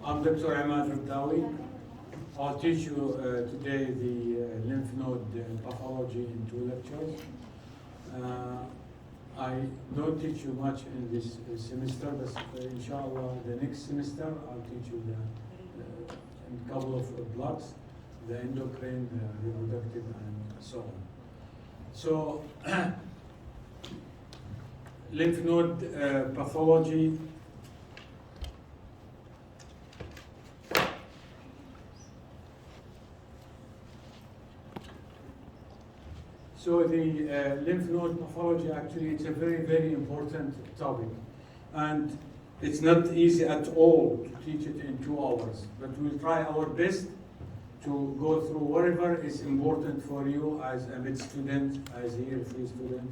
I'm Dr Emad. I'll teach you today the lymph node pathology in 2 lectures. I don't teach you much in this semester, but inshallah the next semester I'll teach you in a couple of blocks, the endocrine, the reproductive, and so on. So, lymph node pathology. So the lymph node pathology, actually, it's a very, very important topic. And it's not easy at all to teach it in 2 hours. But we'll try our best to go through whatever is important for you as a med student, as a year 3 student,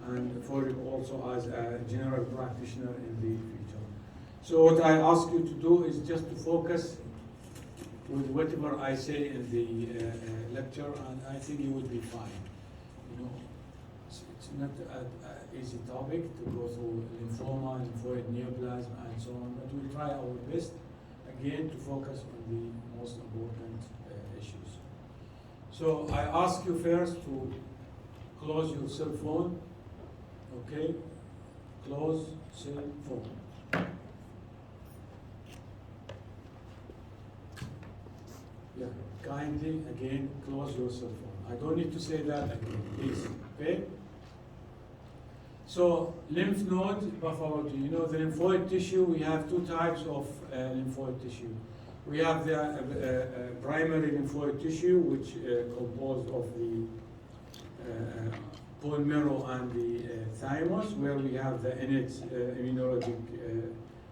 and for you also as a general practitioner in the future. So what I ask you to do is just to focus with whatever I say in the lecture, and I think you will be fine. You know, it's not an easy topic to go through lymphoma, lymphoid, neoplasm, and so on, but we'll try our best, again, to focus on the most important issues. So I ask you first to close your cell phone, okay? Close cell phone. Yeah, kindly, again, close your cell phone. I don't need to say that again, please, okay? So, lymph node pathology. You know, the lymphoid tissue, we have 2 types of lymphoid tissue. We have the primary lymphoid tissue, which composed of the bone marrow and the thymus, where we have the innate immunologic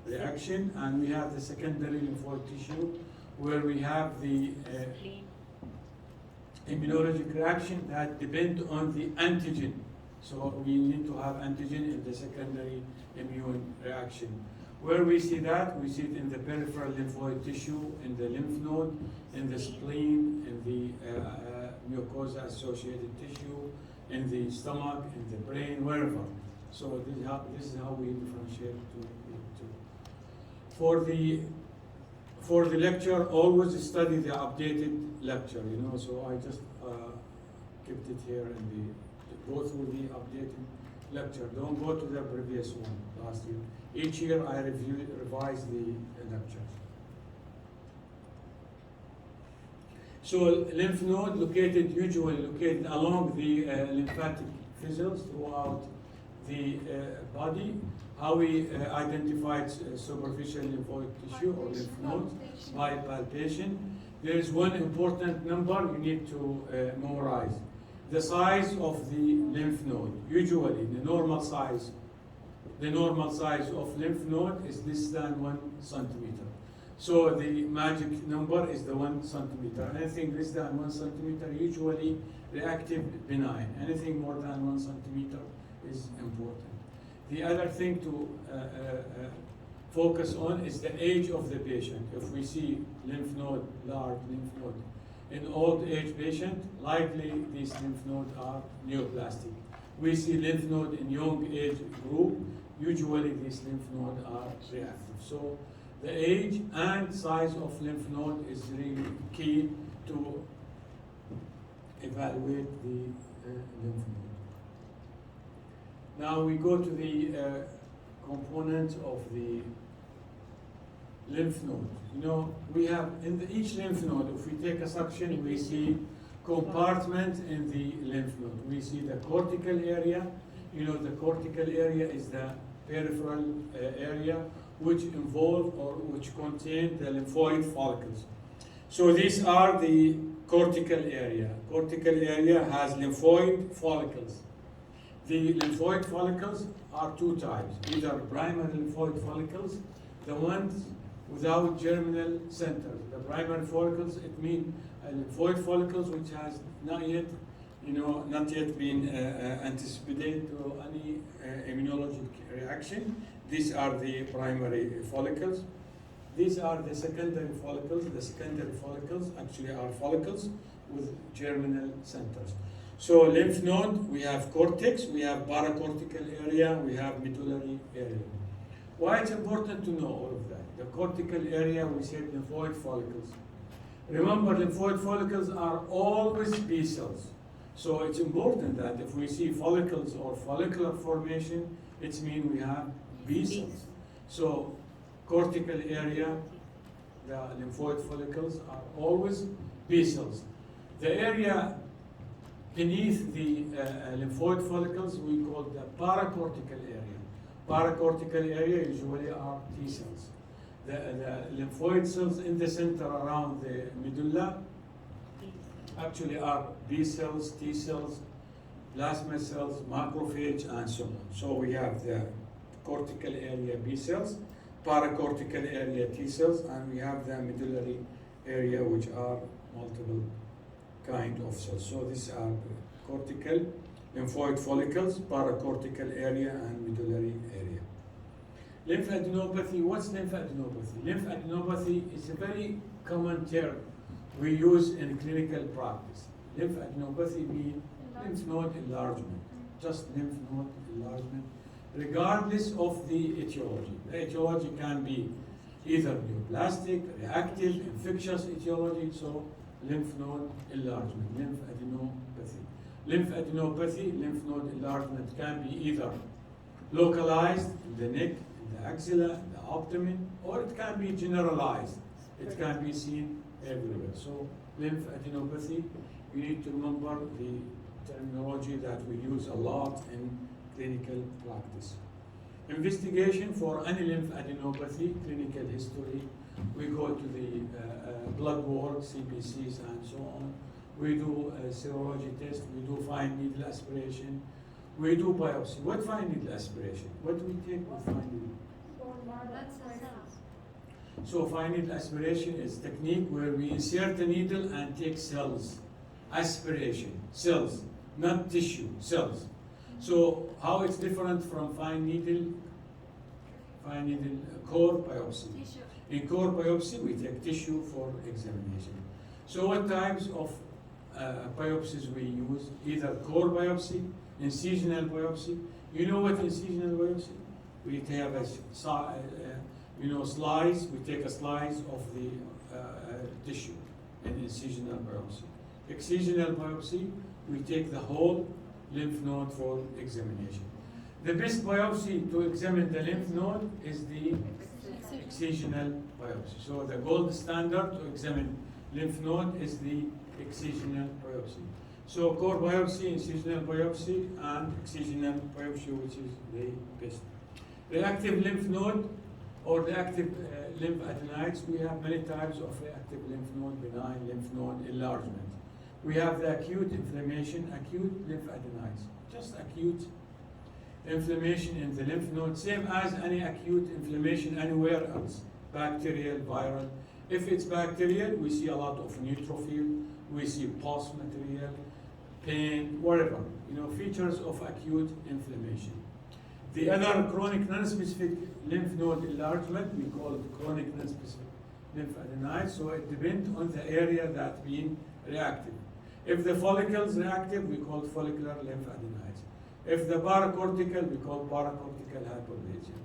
reaction, and we have the secondary lymphoid tissue, where we have the immunologic reaction that depend on the antigen. So we need to have antigen in the secondary immune reaction. Where we see that, we see it in the peripheral lymphoid tissue, in the lymph node, in the spleen, in the mucosa-associated tissue, in the stomach, in the brain, wherever. So this is how we differentiate the 2. For the lecture, always study the updated lecture, you know, so I just kept it here in go through the updated lecture. Don't go to the previous one last year. Each year I revise the lectures. So lymph node usually located along the lymphatic vessels throughout the body. How we identified superficial lymphoid tissue or lymph nodes by palpation. There is one important number you need to memorize. The size of the lymph node. Usually, the normal size of lymph node is less than 1 centimeter. So the magic number is the 1 centimeter. Anything less than 1 centimeter, usually reactive benign. Anything more than 1 centimeter is important. The other thing to focus on is the age of the patient. If we see lymph node, large lymph node, in old age patient, likely these lymph nodes are neoplastic. We see lymph node in young age group, usually these lymph nodes are reactive. So the age and size of lymph node is really key to evaluate the lymph node. Now we go to the components of the lymph node. You know, we have in each lymph node, if we take a section, we see compartment in the lymph node. We see the cortical area. You know, the cortical area is the peripheral area which involve or which contain the lymphoid follicles. So these are the cortical area. Cortical area has lymphoid follicles. The lymphoid follicles are 2 types, either primary lymphoid follicles, the ones without germinal centers. The primary follicles, it means lymphoid follicles which has not yet been anticipated to any immunologic reaction. These are the primary follicles. These are the secondary follicles. The secondary follicles actually are follicles with germinal centers. So lymph node, we have cortex, we have paracortical area, we have medullary area. Why it's important to know all of that? The cortical area, we said lymphoid follicles. Remember, lymphoid follicles are always B cells. So it's important that if we see follicles or follicular formation, it means we have B cells. So cortical area, the lymphoid follicles are always B cells. The area beneath the lymphoid follicles we call the paracortical area. Paracortical area usually are T cells. The lymphoid cells in the center around the medulla actually are B cells, T cells, plasma cells, macrophage, and so on. So we have the cortical area B cells, paracortical area T cells, and we have the medullary area, which are multiple kind of cells. So these are cortical lymphoid follicles, paracortical area, and medullary area. Lymphadenopathy, what's lymphadenopathy? Lymphadenopathy is a very common term we use in clinical practice. Lymphadenopathy means lymph node enlargement, just lymph node enlargement, regardless of the etiology. The etiology can be either neoplastic, reactive, infectious etiology, so lymph node enlargement, lymphadenopathy. Lymphadenopathy, lymph node enlargement can be either localized in the neck, in the axilla, in the abdomen, or it can be generalized. It can be seen everywhere. So lymphadenopathy, you need to remember the terminology that we use a lot in clinical practice. Investigation for any lymphadenopathy, clinical history, we go to the blood work, CBCs, and so on. We do a serology test, we do fine needle aspiration, we do biopsy. What fine needle aspiration? What do we take with fine needle? So fine needle aspiration is a technique where we insert the needle and take cells. Aspiration, cells, not tissue, cells. So how it's different from fine needle core biopsy. In core biopsy, we take tissue for examination. So what types of biopsies we use? Either core biopsy, incisional biopsy. You know what incisional biopsy? We have a slice. We take a slice of the tissue in incisional biopsy. Excisional biopsy, we take the whole lymph node for examination. The best biopsy to examine the lymph node is the excisional biopsy. So the gold standard to examine lymph node is the excisional biopsy. So core biopsy, incisional biopsy, and excisional biopsy, which is the best. Reactive lymph node or reactive lymphadenitis, we have many types of reactive lymph node, benign lymph node, enlargement. We have the acute inflammation, acute lymphadenitis, just acute inflammation in the lymph node, same as any acute inflammation anywhere else, bacterial, viral. If it's bacterial, we see a lot of neutrophil, we see pus material, pain, whatever, features of acute inflammation. The other chronic non-specific lymph node enlargement, we call it chronic non-specific lymphadenitis, so it depends on the area that being reactive. If the follicle is reactive, we call it follicular lymphadenitis. If the paracortical, we call paracortical hyperplasia.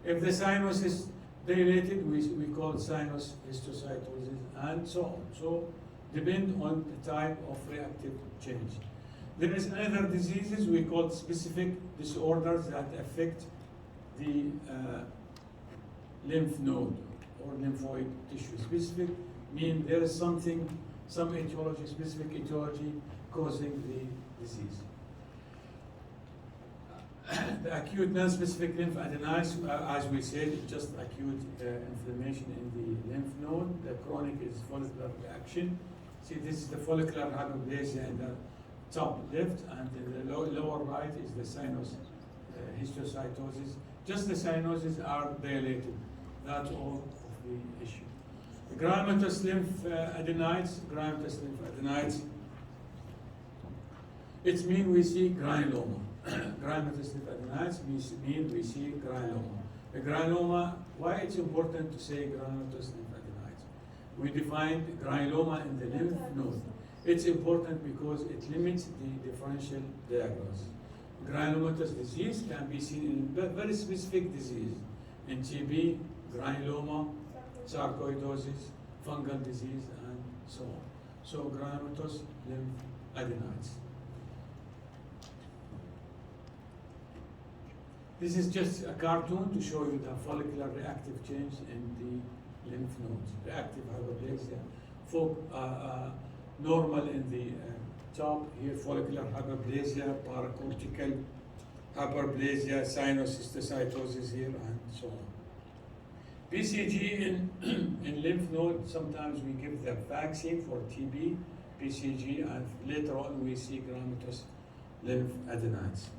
If the sinus is dilated, we call it sinus histiocytosis, and so on. So depend on the type of reactive change. There is other diseases we call specific disorders that affect the lymph node or lymphoid tissue. Specific mean there is something, some etiology, specific etiology causing the disease. The acute non-specific lymphadenitis, as we said, is just acute inflammation in the lymph node. The chronic is follicular reaction. See, this is the follicular hyperplasia in the top left, and the lower right is the sinus histiocytosis. Just the sinuses are dilated. That's all of the issue. The granulomatous lymphadenitis, it means we see granuloma. Granulomatous lymphadenitis means we see granuloma. The granuloma, why it's important to say granulomatous lymphadenitis? We defined granuloma in the lymph node. It's important because it limits the differential diagnosis. Granulomatous disease can be seen in very specific disease. in TB, granuloma, sarcoidosis, fungal disease, and so on. So granulomatous lymphadenitis. This is just a cartoon to show you the follicular reactive change in the lymph nodes. Reactive hyperplasia, normal in the top, here follicular hyperplasia, paracortical hyperplasia, sinusocytosis here, and so on. BCG in lymph node, sometimes we give the vaccine for TB, BCG, and later on we see granulomatous lymphadenitis.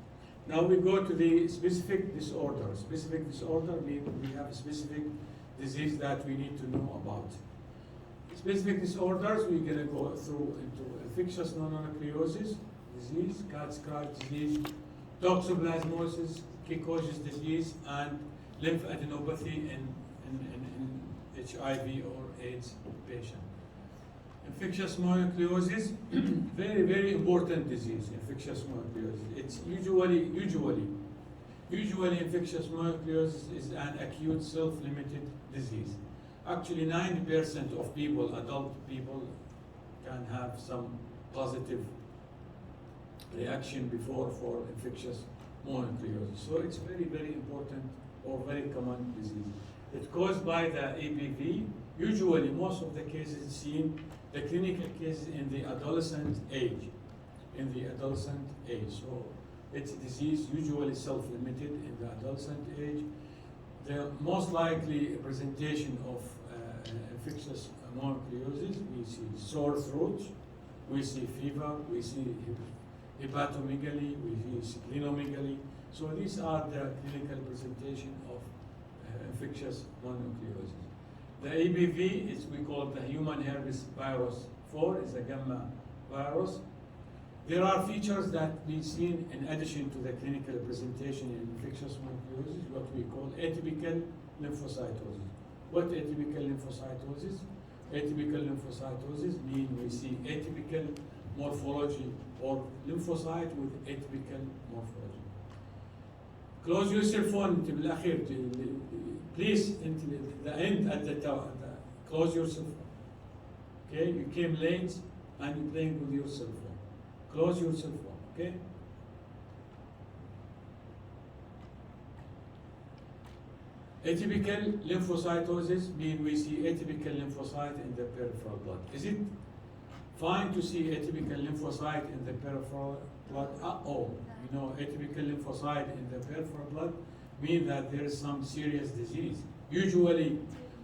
Now we go to the specific disorder. Specific disorder means we have a specific disease that we need to know about. Specific disorders, we're going to go through into infectious mononucleosis disease, cat-scratch disease, toxoplasmosis, Kikoshi's disease, and lymphadenopathy in HIV or AIDS patient. Infectious mononucleosis, very, very important disease, infectious mononucleosis. It's usually infectious mononucleosis is an acute self-limited disease. Actually, 90% of people, adult people, can have some positive reaction before for infectious mononucleosis. So it's very, very important or very common disease. It's caused by the EBV. Usually, most of the cases seen, the clinical cases in the adolescent age. So it's a disease usually self-limited in the adolescent age. The most likely presentation of infectious mononucleosis, we see sore throat, we see fever, we see hepatomegaly, we see splenomegaly. So these are the clinical presentation of infectious mononucleosis. The EBV is, we call the human herpes virus 4, is a gamma virus. There are features that we've seen in addition to the clinical presentation in infectious mononucleosis, what we call atypical lymphocytosis. What atypical lymphocytosis? Atypical lymphocytosis means we see atypical morphology or lymphocyte with atypical morphology. Close your cell phone please until the end at the top. Close your cell phone. Okay, you came late and you're playing with your cell phone. Close your cell phone, okay? Atypical lymphocytosis means we see atypical lymphocyte in the peripheral blood. Is it fine to see atypical lymphocyte in the peripheral blood? You know, atypical lymphocyte in the peripheral blood means that there is some serious disease. Usually,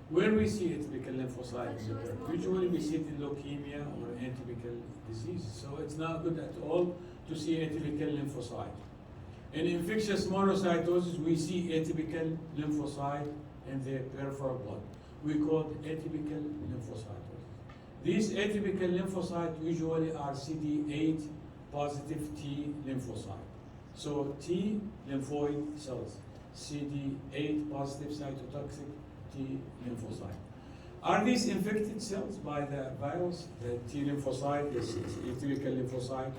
where we see atypical lymphocyte in the peripheral, usually we see it in leukemia or atypical disease. So it's not good at all to see atypical lymphocyte. In infectious monocytosis, we see atypical lymphocyte in the peripheral blood. We call it atypical lymphocytosis. These atypical lymphocytes usually are CD8 positive T lymphocyte. So T lymphoid cells, CD8 positive cytotoxic T lymphocyte. Are these infected cells by the virus? The T lymphocyte is atypical lymphocyte.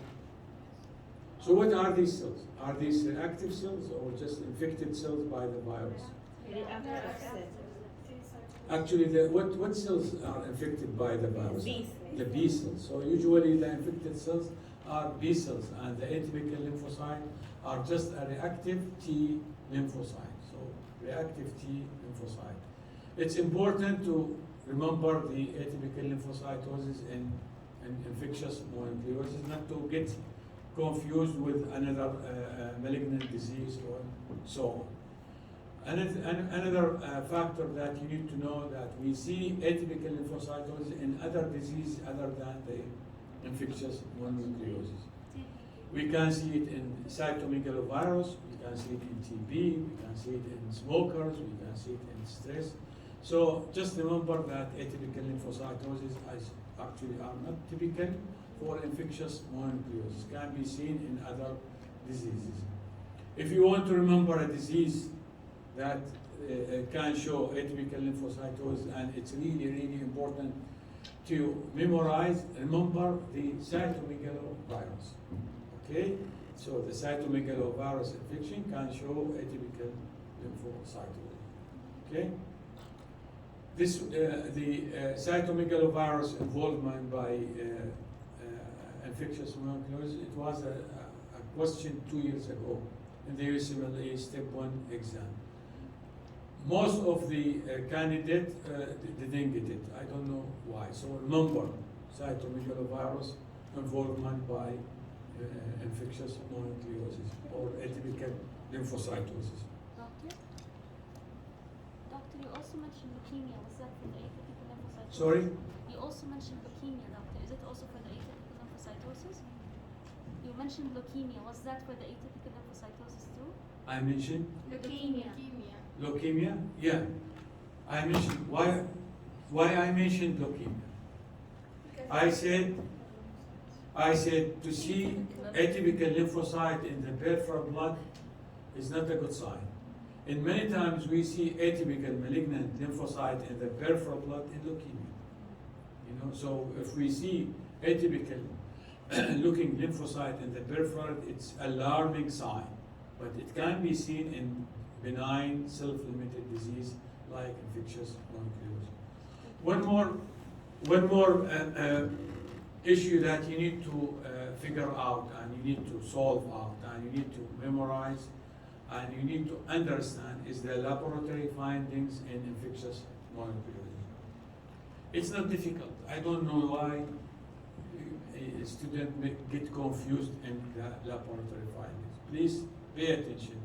So what are these cells? Are these reactive cells or just infected cells by the virus? Actually, what cells are infected by the virus? The B cells. So usually the infected cells are B cells, and the atypical lymphocyte are just a reactive T lymphocyte. So reactive T lymphocyte. It's important to remember the atypical lymphocytosis in infectious mononucleosis, not to get confused with another malignant disease or so on. Another factor that you need to know that we see atypical lymphocytosis in other diseases other than the infectious mononucleosis. We can see it in Cytomegalovirus, we can see it in TB, we can see it in smokers, we can see it in stress. So just remember that atypical lymphocytosis actually are not typical for infectious mononucleosis, can be seen in other diseases. If you want to remember a disease that can show atypical lymphocytosis, and it's really, really important to memorize, remember the cytomegalovirus. Okay? So the cytomegalovirus infection can show atypical lymphocytosis. Okay? This, the cytomegalovirus involvement by infectious mononucleosis, it was a question 2 years ago in the UCLA Step 1 exam. Most of the candidates didn't get it. I don't know why. So remember, cytomegalovirus involvement by infectious mononucleosis or atypical lymphocytosis. Doctor, you also mentioned leukemia. Was that for the atypical lymphocytosis? Sorry? You also mentioned leukemia, doctor. Is it also for the atypical lymphocytosis? You mentioned leukemia. Was that for the atypical lymphocytosis too? I mentioned Leukemia. leukemia. Yeah, I mentioned why I mentioned leukemia. I said to see atypical lymphocyte in the peripheral blood is not a good sign. And many times we see atypical malignant lymphocyte in the peripheral blood in leukemia. You know, so if we see atypical looking lymphocyte in the peripheral, it's alarming sign. But it can be seen in benign self-limited disease like infectious mononucleosis. One more issue that you need to figure out and you need to solve out and you need to memorize and you need to understand is the laboratory findings in infectious mononucleosis. It's not difficult. I don't know why a student may get confused in the laboratory findings. Please pay attention.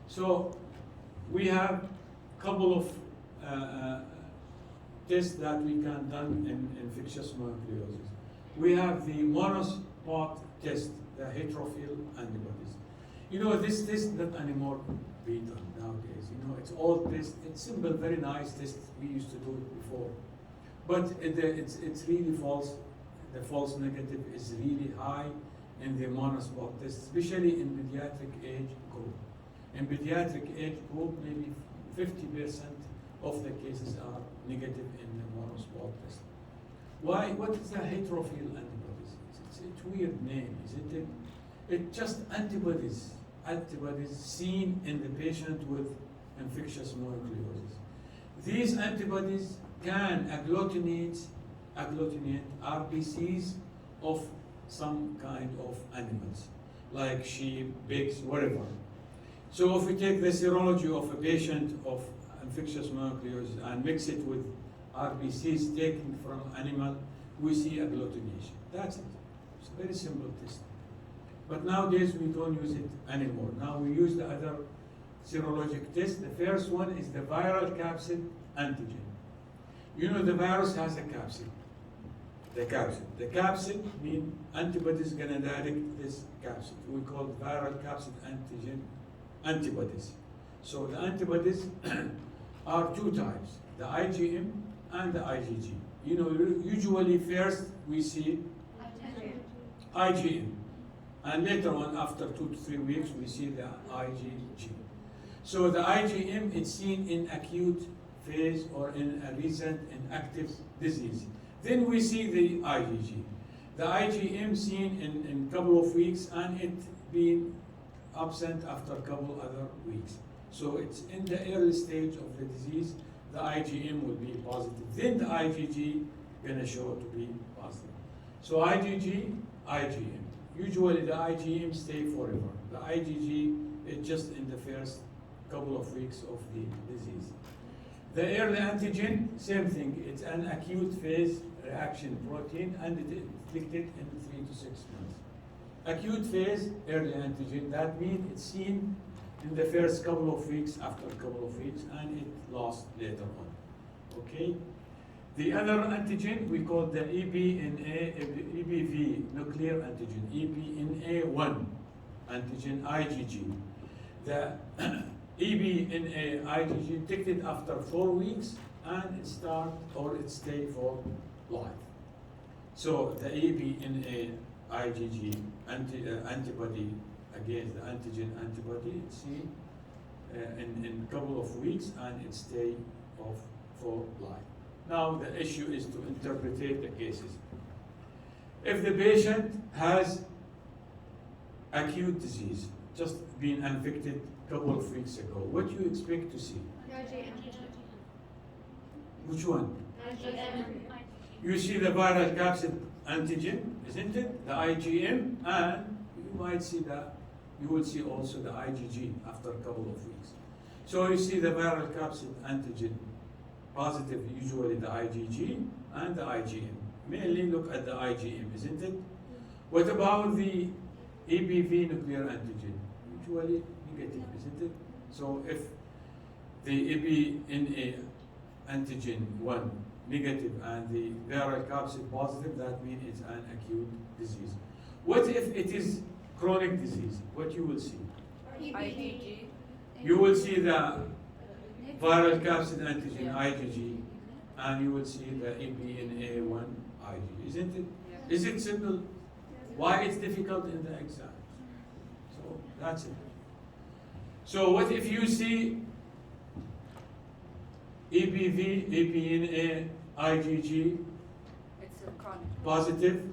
So we have a couple of tests that we can done in infectious mononucleosis. We have the monospot test, the heterophil antibodies. You know, this test not anymore be done nowadays. You know, it's old test. It's simple, very nice test. We used to do it before, but it's really false. The false negative is really high in the monospot test, especially in pediatric age group. In pediatric age group, maybe 50% of the cases are negative in the monospot test. Why? What is the heterophil antibodies? It's a weird name, isn't it? It's just antibodies seen in the patient with infectious mononucleosis. These antibodies can agglutinate RBCs of some kind of animals, like sheep, pigs, whatever. So if we take the serology of a patient of infectious mononucleosis and mix it with RBCs taken from animal, we see agglutination. That's it. It's a very simple test. But nowadays we don't use it anymore. Now we use the other serologic test. The first one is the viral capsid antigen. You know the virus has a capsid. The capsid means antibodies gonna direct this capsid. We call it viral capsid antigen antibodies. So the antibodies are two types, the IgM and the IgG. You know, usually first we see IgM, and later on, after 2 to 3 weeks, we see the IgG. So the IgM is seen in acute phase or in a recent and active disease. Then we see the IgG. The IgM seen in couple of weeks and it being absent after a couple other weeks. So it's in the early stage of the disease, the IgM will be positive. Then the IgG gonna show to be positive. So IgG, IgM. Usually the IgM stay forever. The IgG is just in the first couple of weeks of the disease. The early antigen, same thing. It's an acute phase reaction protein and it is detected in 3 to 6 months. Acute phase, early antigen, that means it's seen in the first couple of weeks, after a couple of weeks, and it lost later on. Okay? The other antigen we call the EBV, nuclear antigen, EBNA1 antigen, IgG. The EBNA IgG detected after 4 weeks and it start or it stay for life. So the EBNA IgG antibody against the antigen antibody, it's seen in a couple of weeks and it stay off for life. Now the issue is to interpret the cases. If the patient has acute disease, just been infected a couple of weeks ago, what do you expect to see? Which one? You see the viral capsid antigen, isn't it? The IgM, and you might see that, you will see also the IgG after a couple of weeks. So you see the viral capsid antigen positive, usually the IgG and the IgM. Mainly look at the IgM, isn't it? What about the EBV nuclear antigen? Usually negative, isn't it? So if the EBNA antigen 1 negative and the viral capsid positive, that means it's an acute disease. What if it is chronic disease? What you will see? IgG. You will see the viral capsid antigen IgG, and you will see the EBNA1 IgG, isn't it? Yeah. Is it simple? Why it's difficult in the exam? So that's it. So what if you see EBV, EBNA, IgG It's a chronic. positive,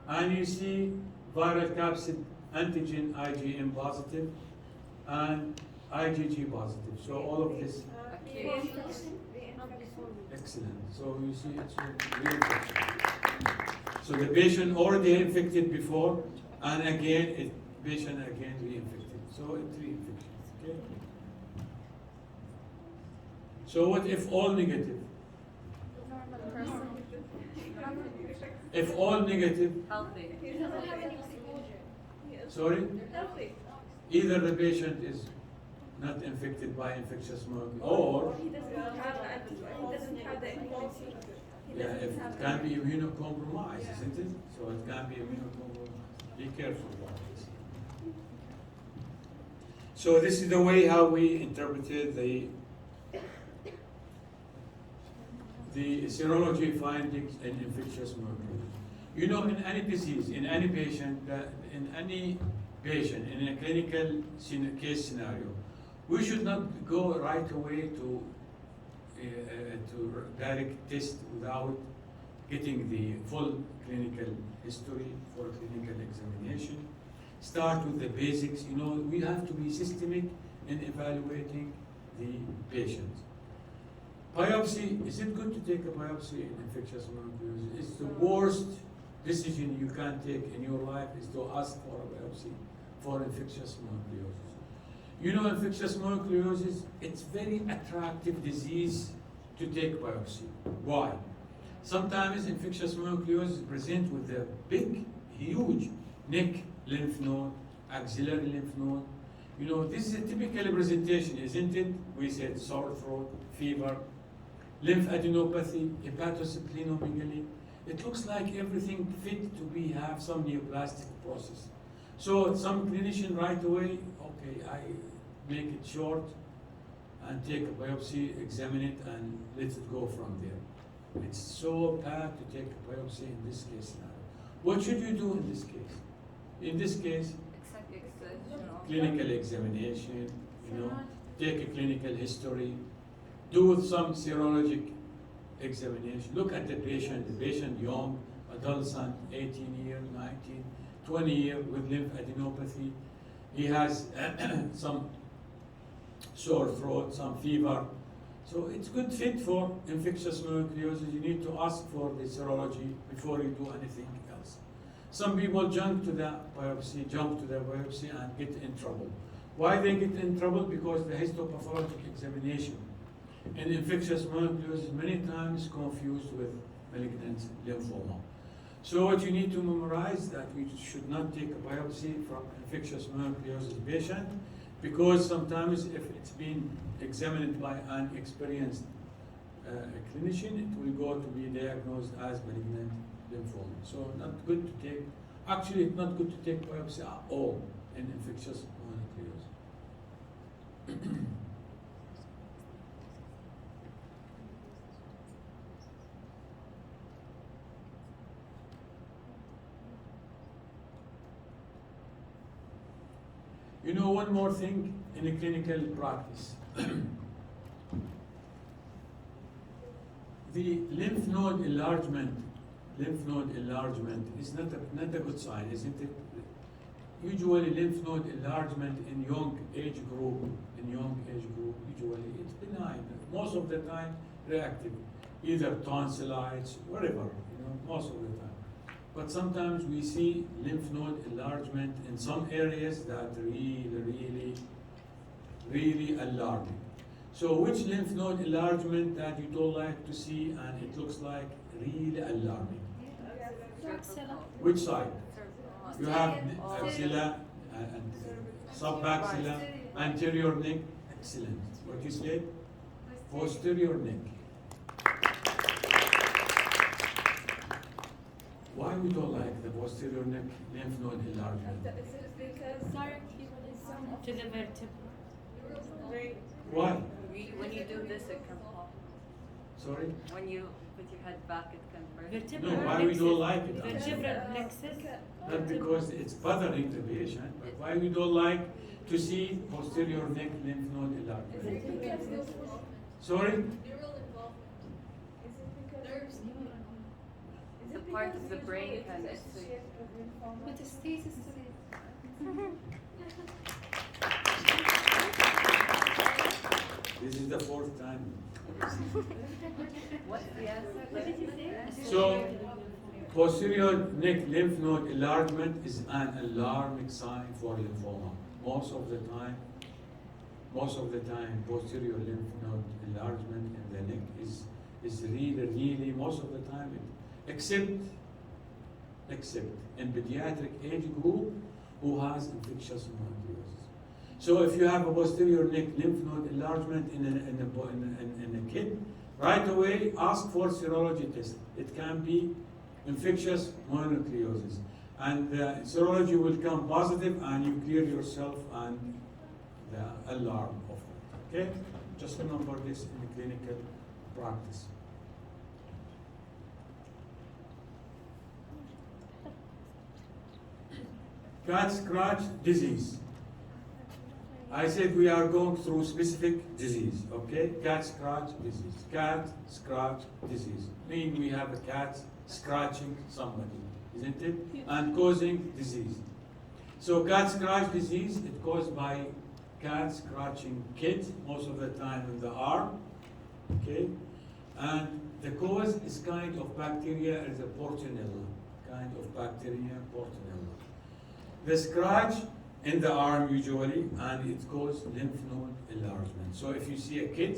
and you see viral capsid antigen IgM positive, and IgG positive. So all of this, Acute. excellent. So you see it's reinfection. So the patient already infected before, and again, patient again reinfected. So it's reinfections, okay? So what if all negative? If all negative, Healthy. sorry? Either the patient is not infected by infectious molecule, or yeah, if it can be immunocompromised, isn't it? So it can be immunocompromised. Be careful about this. So this is the way how we interpreted the serology findings in infectious molecules. You know, in any disease, in any patient, in a clinical case scenario, we should not go right away to direct test without getting the full clinical history for clinical examination. Start with the basics. You know, we have to be systemic in evaluating the patient. Biopsy, is it good to take a biopsy in infectious molecules? It's the worst decision you can take in your life is to ask for a biopsy for infectious moleculosis. You know, infectious moleculosis, it's very attractive disease to take biopsy. Why? Sometimes infectious moleculosis present with a big, huge neck lymph node, axillary lymph node. You know, this is a typical presentation, isn't it? We said sore throat, fever, lymphadenopathy, hepatosplenomegaly. It looks like everything fit to have some neoplastic process. So some clinician right away, okay, I make it short and take a biopsy, examine it, and let it go from there. It's so bad to take a biopsy in this case scenario. What should you do in this case? In this case, clinical examination, you know, take a clinical history, do some serologic examination, look at the patient young, adolescent, 18 years, 19, 20 years with lymphadenopathy. He has some sore throat, some fever. So it's good fit for infectious moleculosis. You need to ask for the serology before you do anything else. Some people jump to the biopsy and get in trouble. Why they get in trouble? Because the histopathologic examination in infectious moleculosis many times confused with malignant lymphoma. So what you need to memorize that we should not take a biopsy from infectious moleculosis patient, because sometimes if it's been examined by an experienced clinician, it will go to be diagnosed as malignant lymphoma. So not good to take, actually it's not good to take biopsy at all in infectious moleculosis. You know, one more thing in a clinical practice. The lymph node enlargement is not a good sign, isn't it? Usually lymph node enlargement in young age group, in young age group, usually it's benign. Most of the time, reactive, either tonsillitis, whatever, most of the time. But sometimes we see lymph node enlargement in some areas that really alarming. So which lymph node enlargement that you don't like to see and it looks like really alarming? Which side? You have axilla and submaxilla, anterior neck. Excellent. What you said? Posterior neck. Why we don't like the posterior neck lymph node enlargement? To the vertebra. Why? When you do this, it can pop. Sorry? When you put your head back, it can burst. Vertebral No, why we don't like it? Vertebral plexus. Not because it's bothering the patient, but why we don't like to see posterior neck lymph node enlargement? Sorry? The part of the brain can Metastasis. This is the fourth time. What's the answer? So, posterior neck lymph node enlargement is an alarming sign for lymphoma. Most of the time, posterior lymph node enlargement in the neck is really, most of the time, except in pediatric age group who has infectious mononucleosis. So if you have a posterior neck lymph node enlargement in a kid, right away ask for serology test. It can be infectious mononucleosis. And the serology will come positive and you clear yourself and the alarm of it. Okay? Just remember this in the clinical practice. Cat scratch disease. I said we are going through specific disease, okay? Cat scratch disease. Cat scratch disease. Mean we have a cat scratching somebody, isn't it? And causing disease. So cat scratch disease, it's caused by cat scratching kids, most of the time in the arm, okay? And the cause is kind of bacteria, is a Portonella, kind of bacteria, Portonella. The scratch in the arm usually, and it causes lymph node enlargement. So if you see a kid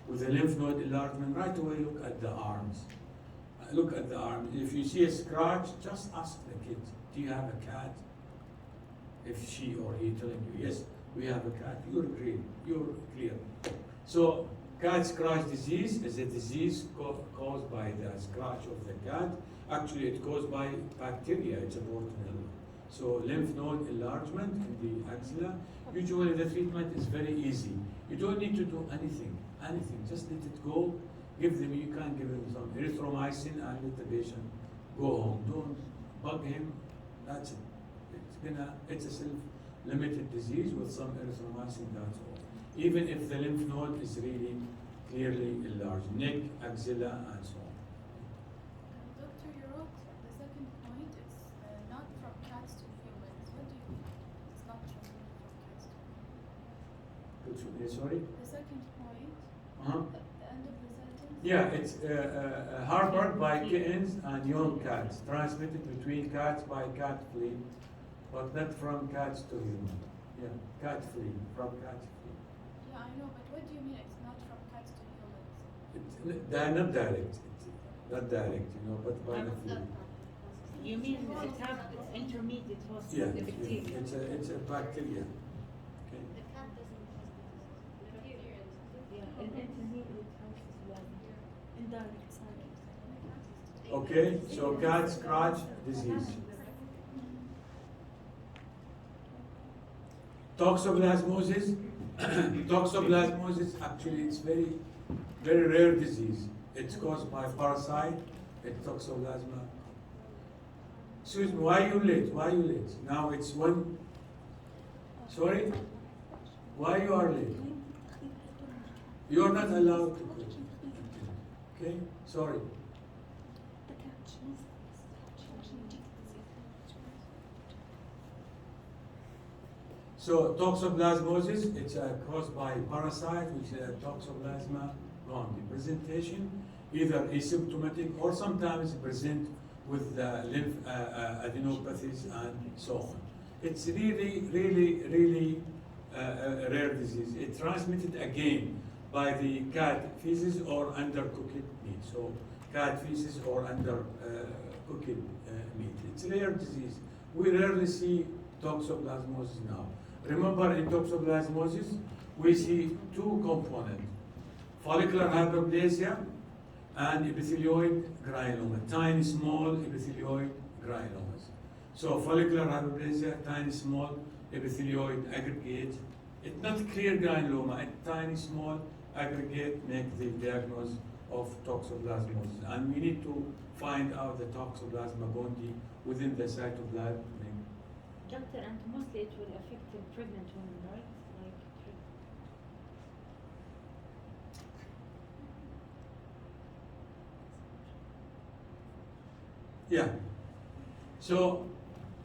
with a lymph node enlargement, right away look at the arms. Look at the arm. If you see a scratch, just ask the kid, do you have a cat? If she or he telling you, yes, we have a cat, you're clear. So cat scratch disease is a disease caused by the scratch of the cat. Actually, it's caused by bacteria, it's a Portonella. So lymph node enlargement in the axilla, usually the treatment is very easy. You don't need to do anything, just let it go. You can give him some erythromycin and let the patient go home. Don't bug him, that's it. It's a self-limited disease with some erythromycin, that's all. Even if the lymph node is really clearly enlarged, neck, axilla, and so on. Doctor, you wrote the second point, it's not from cats to humans. What do you mean? It's not transmitted from cats to humans. Sorry? The second point, Uh-huh. at the end of the sentence. Yeah, it's harbored by kittens and young cats, transmitted between cats by cat flea, but not from cats to human. Yeah, cat flea, from cat flea. Yeah, I know, but what do you mean it's not from cats to humans? They're not direct, but by the flea. You mean it have intermediate host Yeah, the bacteria? it's a bacteria. Okay. The cat doesn't cause the disease. Yeah, an intermediate host is one. Indirect side. Okay, so cat scratch disease. Toxoplasmosis. Toxoplasmosis, actually, it's very rare disease. It's caused by parasite, it's toxoplasma. Excuse me, why are you late? Now it's one. Sorry? Why you are late? You are not allowed to quit. Okay? Sorry. So toxoplasmosis, it's caused by parasite, which is Toxoplasma gondii. Presentation, either asymptomatic or sometimes present with lymph adenopathies and so on. It's really a rare disease. It's transmitted again by the cat feces or undercooked meat. So cat feces or undercooked meat. It's a rare disease. We rarely see toxoplasmosis now. Remember, in toxoplasmosis, we see two components: follicular hyperplasia and epithelioid granuloma, tiny small epithelioid granulomas. So follicular hyperplasia, tiny small epithelioid aggregate. It's not clear granuloma, a tiny small aggregate make the diagnosis of toxoplasmosis. And we need to find out the Toxoplasma gondii within the cytoplasm. Doctor, and mostly it will affect the pregnant women, right? Like, Yeah. So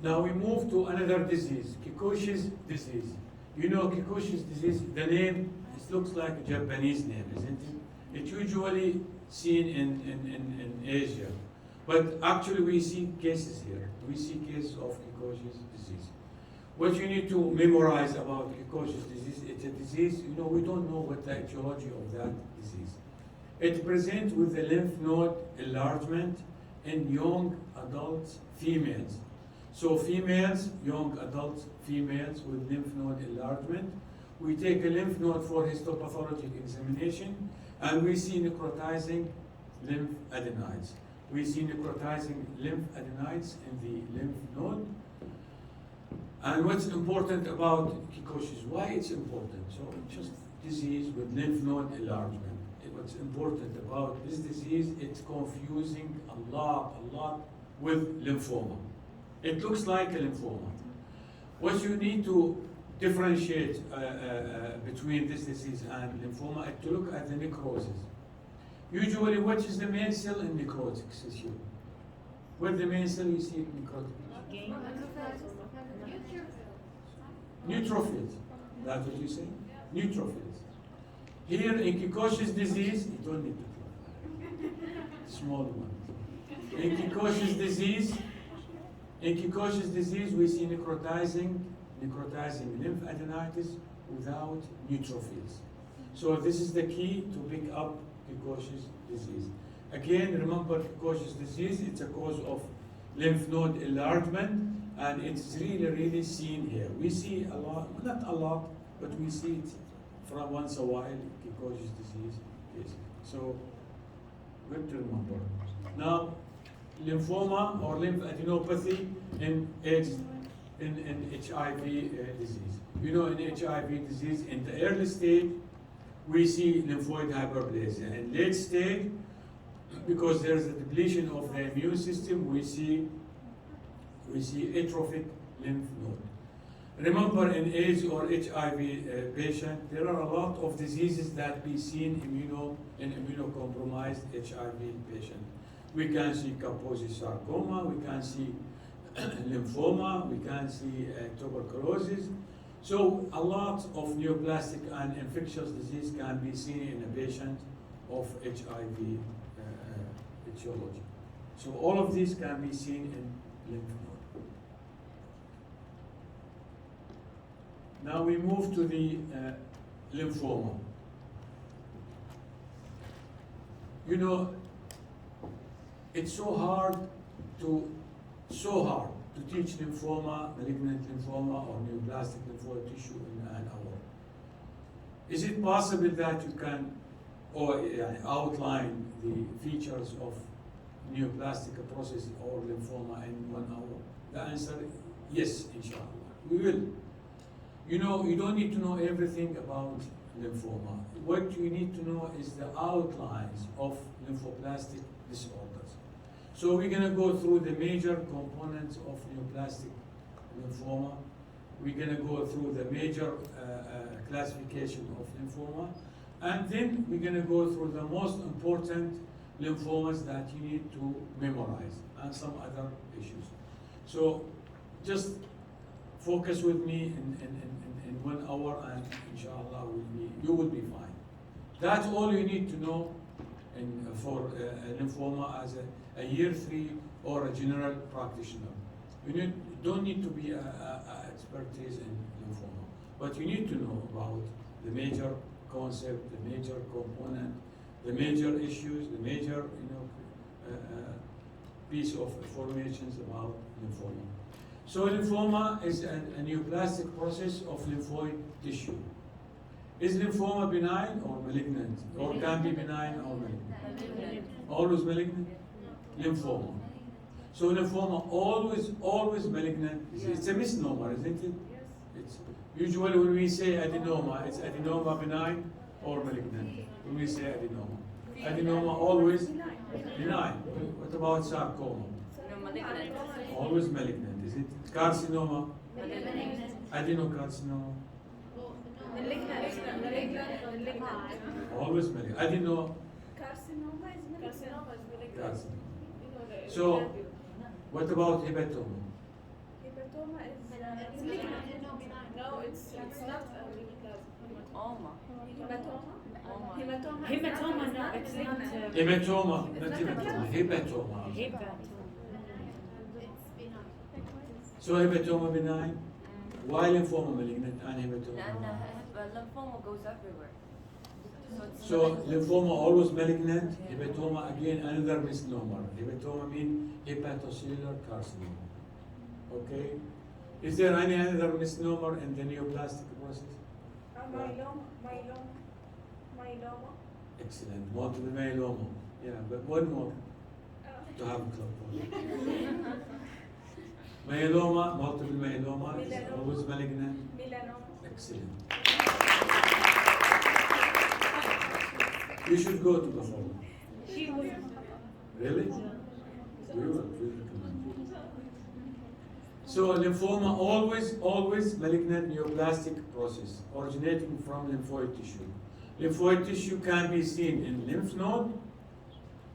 now we move to another disease, Kikoshi's disease. You know Kikoshi's disease, the name, it looks like a Japanese name, isn't it? It's usually seen in Asia. But actually we see cases here. We see cases of Kikoshi's disease. What you need to memorize about Kikoshi's disease, it's a disease, you know, we don't know what the etiology of that disease. It presents with the lymph node enlargement in young adult females. So females, young adult females with lymph node enlargement, we take a lymph node for histopathologic examination and we see necrotizing lymph adenites. We see necrotizing lymph adenites in the lymph node. And what's important about Kikoshi's, why it's important? So it's just disease with lymph node enlargement. What's important about this disease, it's confusing a lot with lymphoma. It looks like a lymphoma. What you need to differentiate between this disease and lymphoma is to look at the necrosis. Usually, what is the main cell in necrotic tissue? What the main cell you see in necrotic tissue? Neutrophils. That's what you say? Neutrophils. Here in Kikoshi's disease, you don't need to put small one. In Kikoshi's disease, we see necrotizing lymph adenitis without neutrophils. So this is the key to pick up Kikoshi's disease. Again, remember Kikoshi's disease, it's a cause of lymph node enlargement, and it's really seen here. We see a lot, not a lot, but we see it from once a while, Kikoshi's disease is. So, good to remember. Now, lymphoma or lymph adenopathy in AIDS, in HIV disease. You know, in HIV disease, in the early stage, we see lymphoid hyperplasia. In late stage, because there's a depletion of the immune system, we see atrophic lymph node. Remember, in AIDS or HIV patient, there are a lot of diseases that we see in immunocompromised HIV patient. We can see Kaposi sarcoma, we can see lymphoma, we can see tuberculosis. So a lot of neoplastic and infectious disease can be seen in a patient of HIV etiology. So all of these can be seen in lymph node. Now we move to the lymphoma. You know, it's so hard to teach lymphoma, malignant lymphoma, or neoplastic lymphoid tissue in an hour. Is it possible that you can outline the features of neoplastic process or lymphoma in 1 hour? The answer is yes, inshallah. We will. You know, you don't need to know everything about lymphoma. What you need to know is the outlines of lymphoplastic disorders. So we're going to go through the major components of neoplastic lymphoma. We're going to go through the major classification of lymphoma. And then we're going to go through the most important lymphomas that you need to memorize and some other issues. So just focus with me in 1 hour, and inshallah you will be fine. That's all you need to know for lymphoma as a year 3 or a general practitioner. You don't need to be an expertise in lymphoma, but you need to know about the major concept, the major component, the major issues, the major piece of information about lymphoma. So lymphoma is a neoplastic process of lymphoid tissue. Is lymphoma benign or malignant? Or can be benign or malignant? Always malignant? Lymphoma. So lymphoma always malignant. It's a misnomer, isn't it? Yes. It's usually when we say adenoma, it's adenoma benign or malignant. When we say adenoma. Adenoma always benign. What about sarcoma? No, malignant. Always malignant, is it? Carcinoma? Adenocarcinoma? Always malignant. Adenoma? Carcinoma is malignant. Carcinoma. So, what about hematoma? Hepatoma is malignant. No, it's not a neoplasm. Oma. Hematoma? Oma. Hematoma, no, it's not. Hematoma, not hematoma. Hematoma. Hematoma. So hematoma benign? Why lymphoma malignant and hematoma? لأن lymphoma goes everywhere. So lymphoma always malignant, hematoma again another misnomer. Hematoma means hepatocellular carcinoma. Okay? Is there any other misnomer in the neoplastic process? Myeloma. Excellent. Multiple myeloma. Yeah, but one more to have club. Myeloma, multiple myeloma is always malignant. Melanoma. Excellent. You should go to pathology. She was. Really? We recommend. So lymphoma always malignant neoplastic process originating from lymphoid tissue. Lymphoid tissue can be seen in lymph node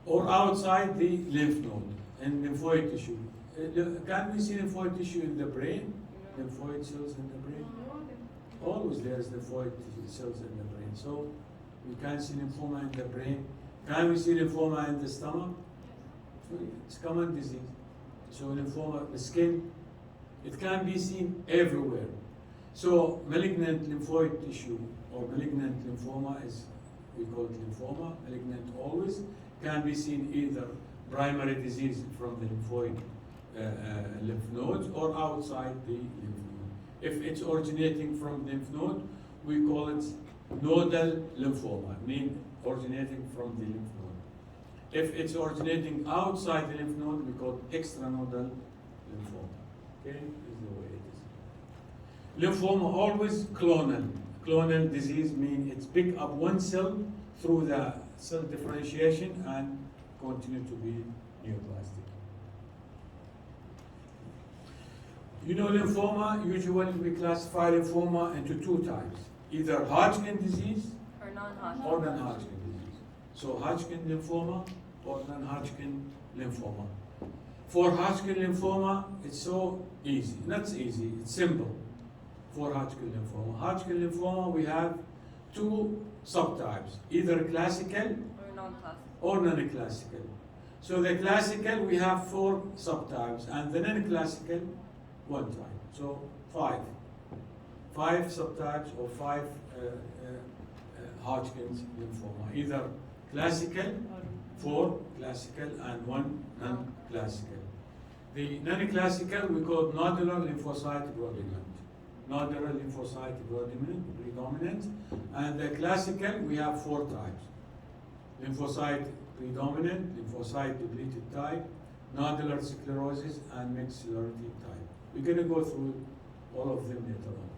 or outside the lymph node in lymphoid tissue. Can we see lymphoid tissue in the brain? Lymphoid cells in the brain? Always there's lymphoid cells in the brain. So we can see lymphoma in the brain. Can we see lymphoma in the stomach? It's common disease. So lymphoma, the skin, it can be seen everywhere. So malignant lymphoid tissue or malignant lymphoma is, we call it lymphoma, malignant always, can be seen either primary disease from the lymphoid lymph nodes or outside the lymph node. If it's originating from lymph node, we call it nodal lymphoma, mean originating from the lymph node. If it's originating outside the lymph node, we call it extranodal lymphoma. Okay, this is the way it is. Lymphoma always clonal. Clonal disease means it's pick up one cell through the cell differentiation and continue to be neoplastic. You know, lymphoma, usually we classify lymphoma into 2 types, either Hodgkin disease Or non-Hodgkin. or non-Hodgkin disease. So Hodgkin lymphoma or non-Hodgkin lymphoma. For Hodgkin lymphoma, it's so easy. Not easy, it's simple for Hodgkin lymphoma. Hodgkin lymphoma, we have 2 subtypes, either classical Or non-classical. or non-classical. So the classical, we have 4 subtypes, and the non-classical, 1 type. So 5. 5 subtypes or 5 Hodgkin's lymphoma. Either classical, 4 classical, and 1 non-classical. The non-classical we call nodular lymphocyte predominant. Nodular lymphocyte predominant. And the classical we have 4 types. Lymphocyte predominant, lymphocyte depleted type, nodular sclerosis, and mixed celerity type. We're going to go through all of them later on.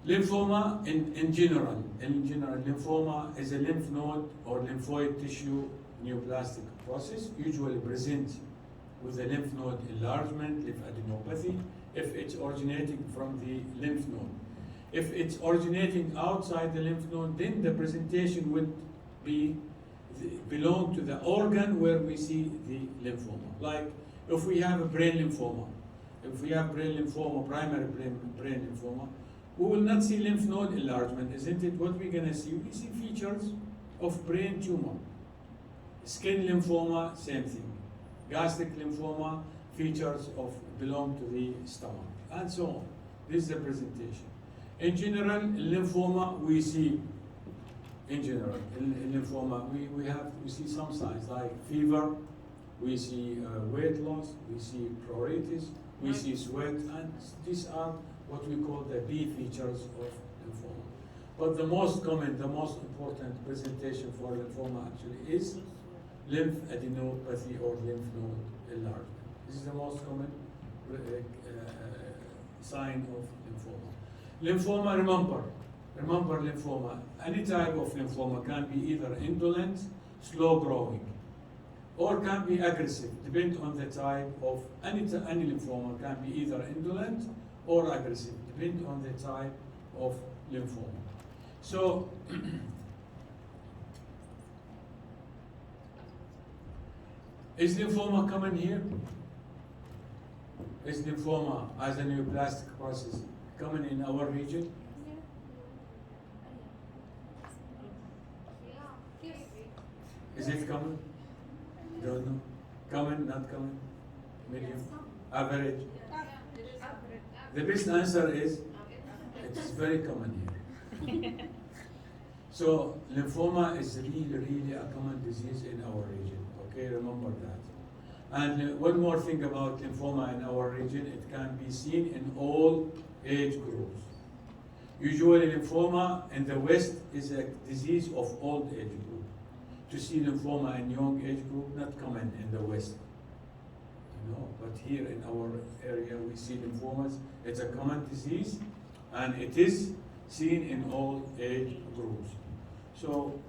Lymphoma in general, lymphoma is a lymph node or lymphoid tissue neoplastic process, usually present with a lymph node enlargement, lymphadenopathy, if it's originating from the lymph node. If it's originating outside the lymph node, then the presentation would belong to the organ where we see the lymphoma. Like if we have a brain lymphoma, if we have brain lymphoma, primary brain lymphoma, we will not see lymph node enlargement, isn't it? What we're gonna see? We see features of brain tumor. Skin lymphoma, same thing. Gastric lymphoma, features of belong to the stomach, and so on. This is the presentation. In general, in lymphoma, we see, in general, in lymphoma, we see some signs like fever, we see weight loss, we see pruritus, we see sweat, and these are what we call the B features of lymphoma. But the most common, the most important presentation for lymphoma actually is lymphadenopathy or lymph node enlargement. This is the most common sign of lymphoma. Lymphoma, remember lymphoma, any type of lymphoma can be either indolent, slow growing, or can be aggressive, depending on the type of, any lymphoma can be either indolent or aggressive, depending on the type of lymphoma. So, is lymphoma common here? Is lymphoma as a neoplastic process common in our region? Is it common? Don't know. Common, not common? Medium? Average? The best answer is it is very common here. So lymphoma is really a common disease in our region. Okay, remember that. And one more thing about lymphoma in our region, it can be seen in all age groups. Usually lymphoma in the West is a disease of old age group. To see lymphoma in young age group, not common in the West. But here in our area we see lymphomas. It's a common disease and it is seen in all age groups. So,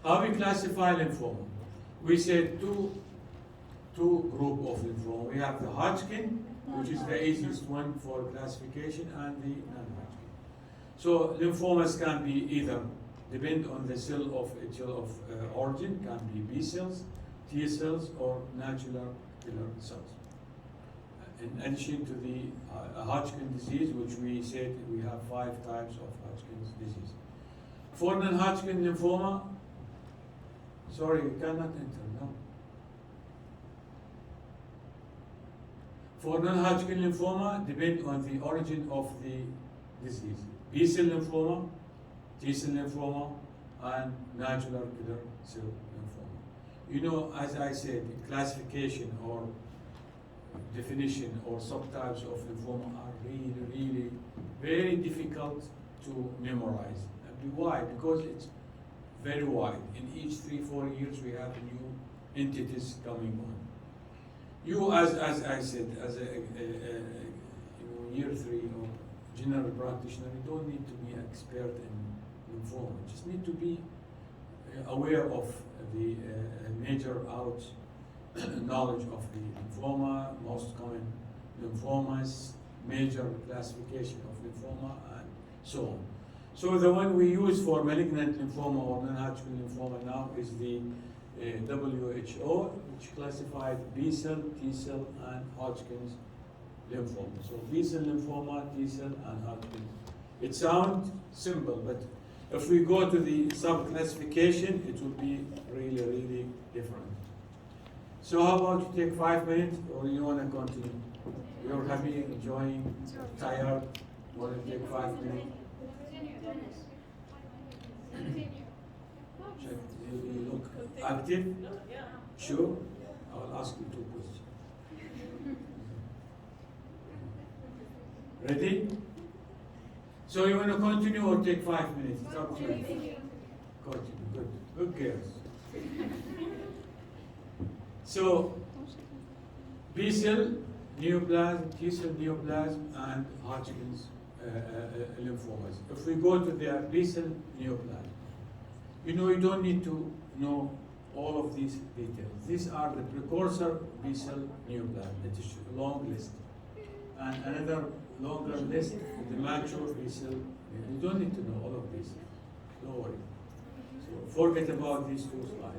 how we classify lymphoma? We said two group of lymphoma. We have the Hodgkin, which is the easiest one for classification, and the non-Hodgkin. So lymphomas can be either, depend on the cell of origin, can be B cells, T cells, or natural killer cells. In addition to the Hodgkin disease, which we said we have 5 types of Hodgkin's disease. For non-Hodgkin lymphoma, sorry, you cannot enter, no. For non-Hodgkin lymphoma, depend on the origin of the disease. B-cell lymphoma, T-cell lymphoma, and natural killer cell lymphoma. As I said, classification or definition or subtypes of lymphoma are really very difficult to memorize. And why? Because it's very wide. In each 3-4 years, we have new entities coming on. You, as I said, as a year 3 or general practitioner, you don't need to be an expert in lymphoma. You just need to be aware of the major knowledge of the lymphoma, most common lymphomas, major classification of lymphoma, and so on. So the one we use for malignant lymphoma or non-Hodgkin lymphoma now is the WHO, which classified B-cell, T-cell, and Hodgkin's lymphoma. So B-cell lymphoma, T-cell, and Hodgkin. It sounds simple, but if we go to the sub-classification, it will be really different. So how about you take 5 minutes, or you want to continue? You're happy, enjoying, tired, want to take 5 minutes? Check. You look active? Sure? I will ask you 2 questions. Ready? So you want to continue or take 5 minutes? It's up to you. Continue. Good girls. So, B-cell neoplasm, T-cell neoplasm, and Hodgkin's lymphomas. If we go to the B-cell neoplasm, you don't need to know all of these details. These are the precursor B-cell neoplasm. It is a long list. And another longer list, the mature B-cell. You don't need to know all of these. Don't worry. So forget about these 2 slides.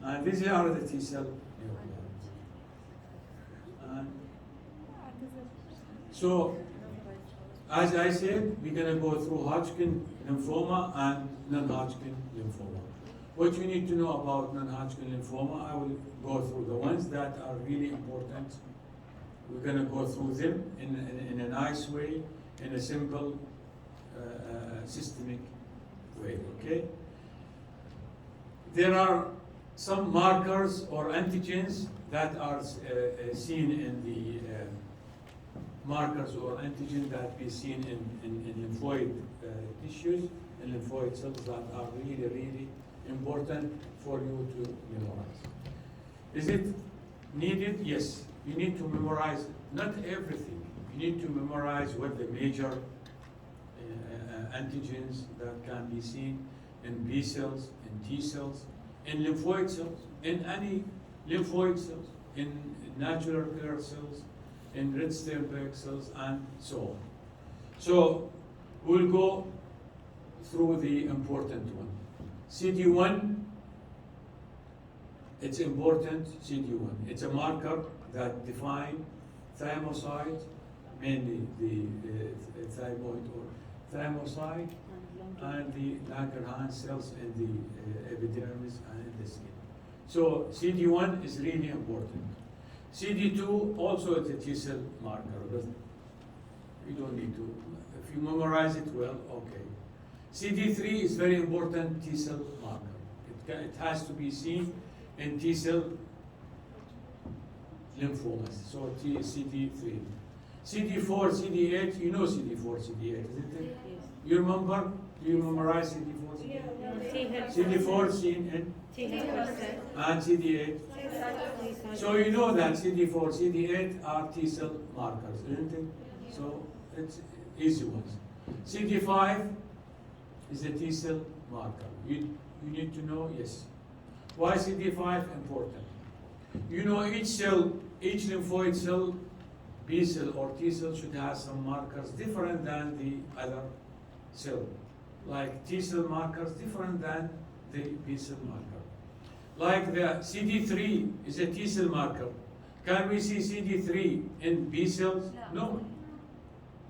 And these are the T-cell neoplasms. So, as I said, we're going to go through Hodgkin lymphoma and non-Hodgkin lymphoma. What you need to know about non-Hodgkin lymphoma, I will go through the ones that are really important. We're going to go through them in a nice way, in a simple, systemic way, okay? There are some markers or antigens that are seen in the markers or antigen that be seen in lymphoid tissues and lymphoid cells that are really, really important for you to memorize. Is it needed? Yes. You need to memorize not everything. You need to memorize what the major antigens that can be seen in B cells, in T cells, in lymphoid cells, in any lymphoid cells, in nodular killer cells, in red Sternberg cells, and so on. So we'll go through the important one. CD1, it's important, CD1. It's a marker that defines thymocyte, mainly the thymoid or thymocyte, and the Langerhans cells in the epidermis and in the skin. So CD1 is really important. CD2 also is a T cell marker, but you don't need to. If you memorize it well, okay. CD3 is very important T cell marker. It has to be seen in T cell lymphomas. So CD3. CD4, CD8, you know CD4, CD8, isn't it? Yes. You remember? Do you memorize CD4, CD8? CD4 seen in and CD8. So you know that CD4, CD8 are T cell markers, isn't it? So it's easy ones. CD5 is a T cell marker. You need to know, yes. Why CD5 important? You know each cell, each lymphoid cell, B cell or T cell should have some markers different than the other cell. Like T cell markers different than the B cell marker. Like the CD3 is a T cell marker. Can we see CD3 in B cells? No.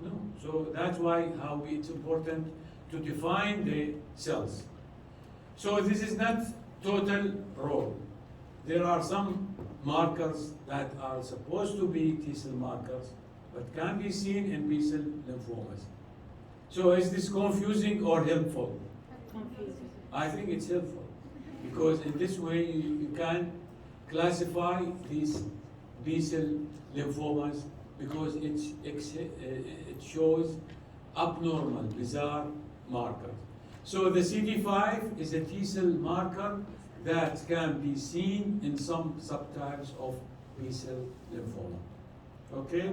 No. So that's why it's important to define the cells. So this is not total role. There are some markers that are supposed to be T cell markers, but can be seen in B cell lymphomas. So is this confusing or helpful? Confusing. I think it's helpful, because in this way you can classify these B cell lymphomas, because it shows abnormal, bizarre markers. So the CD5 is a T cell marker that can be seen in some subtypes of B cell lymphoma. Okay?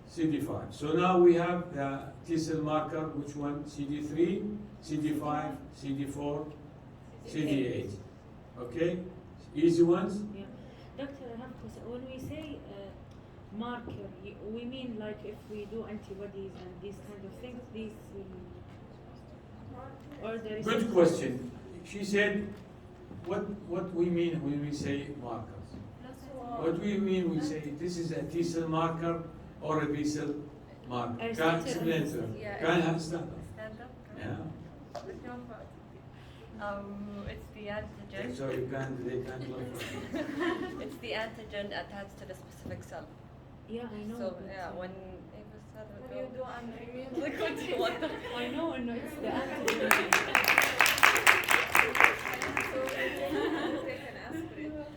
CD5. So now we have the T cell marker, which one? CD3, CD5, CD4, CD8. Okay? Easy ones? Yeah. Doctor, I have a question. When we say marker, we mean like if we do antibodies and these kind of things, these or there is Good question. She said, what we mean when we say markers? What we mean we say this is a T cell marker or a B cell marker. Can explain to her. Yeah, Can I stand up? Stand up. Yeah. It's the antigen. So you can, they can look. It's the antigen attached to the specific cell. Yeah, I know. So but, yeah, when it was What do you do on like what do you want? I know, it's the antigen.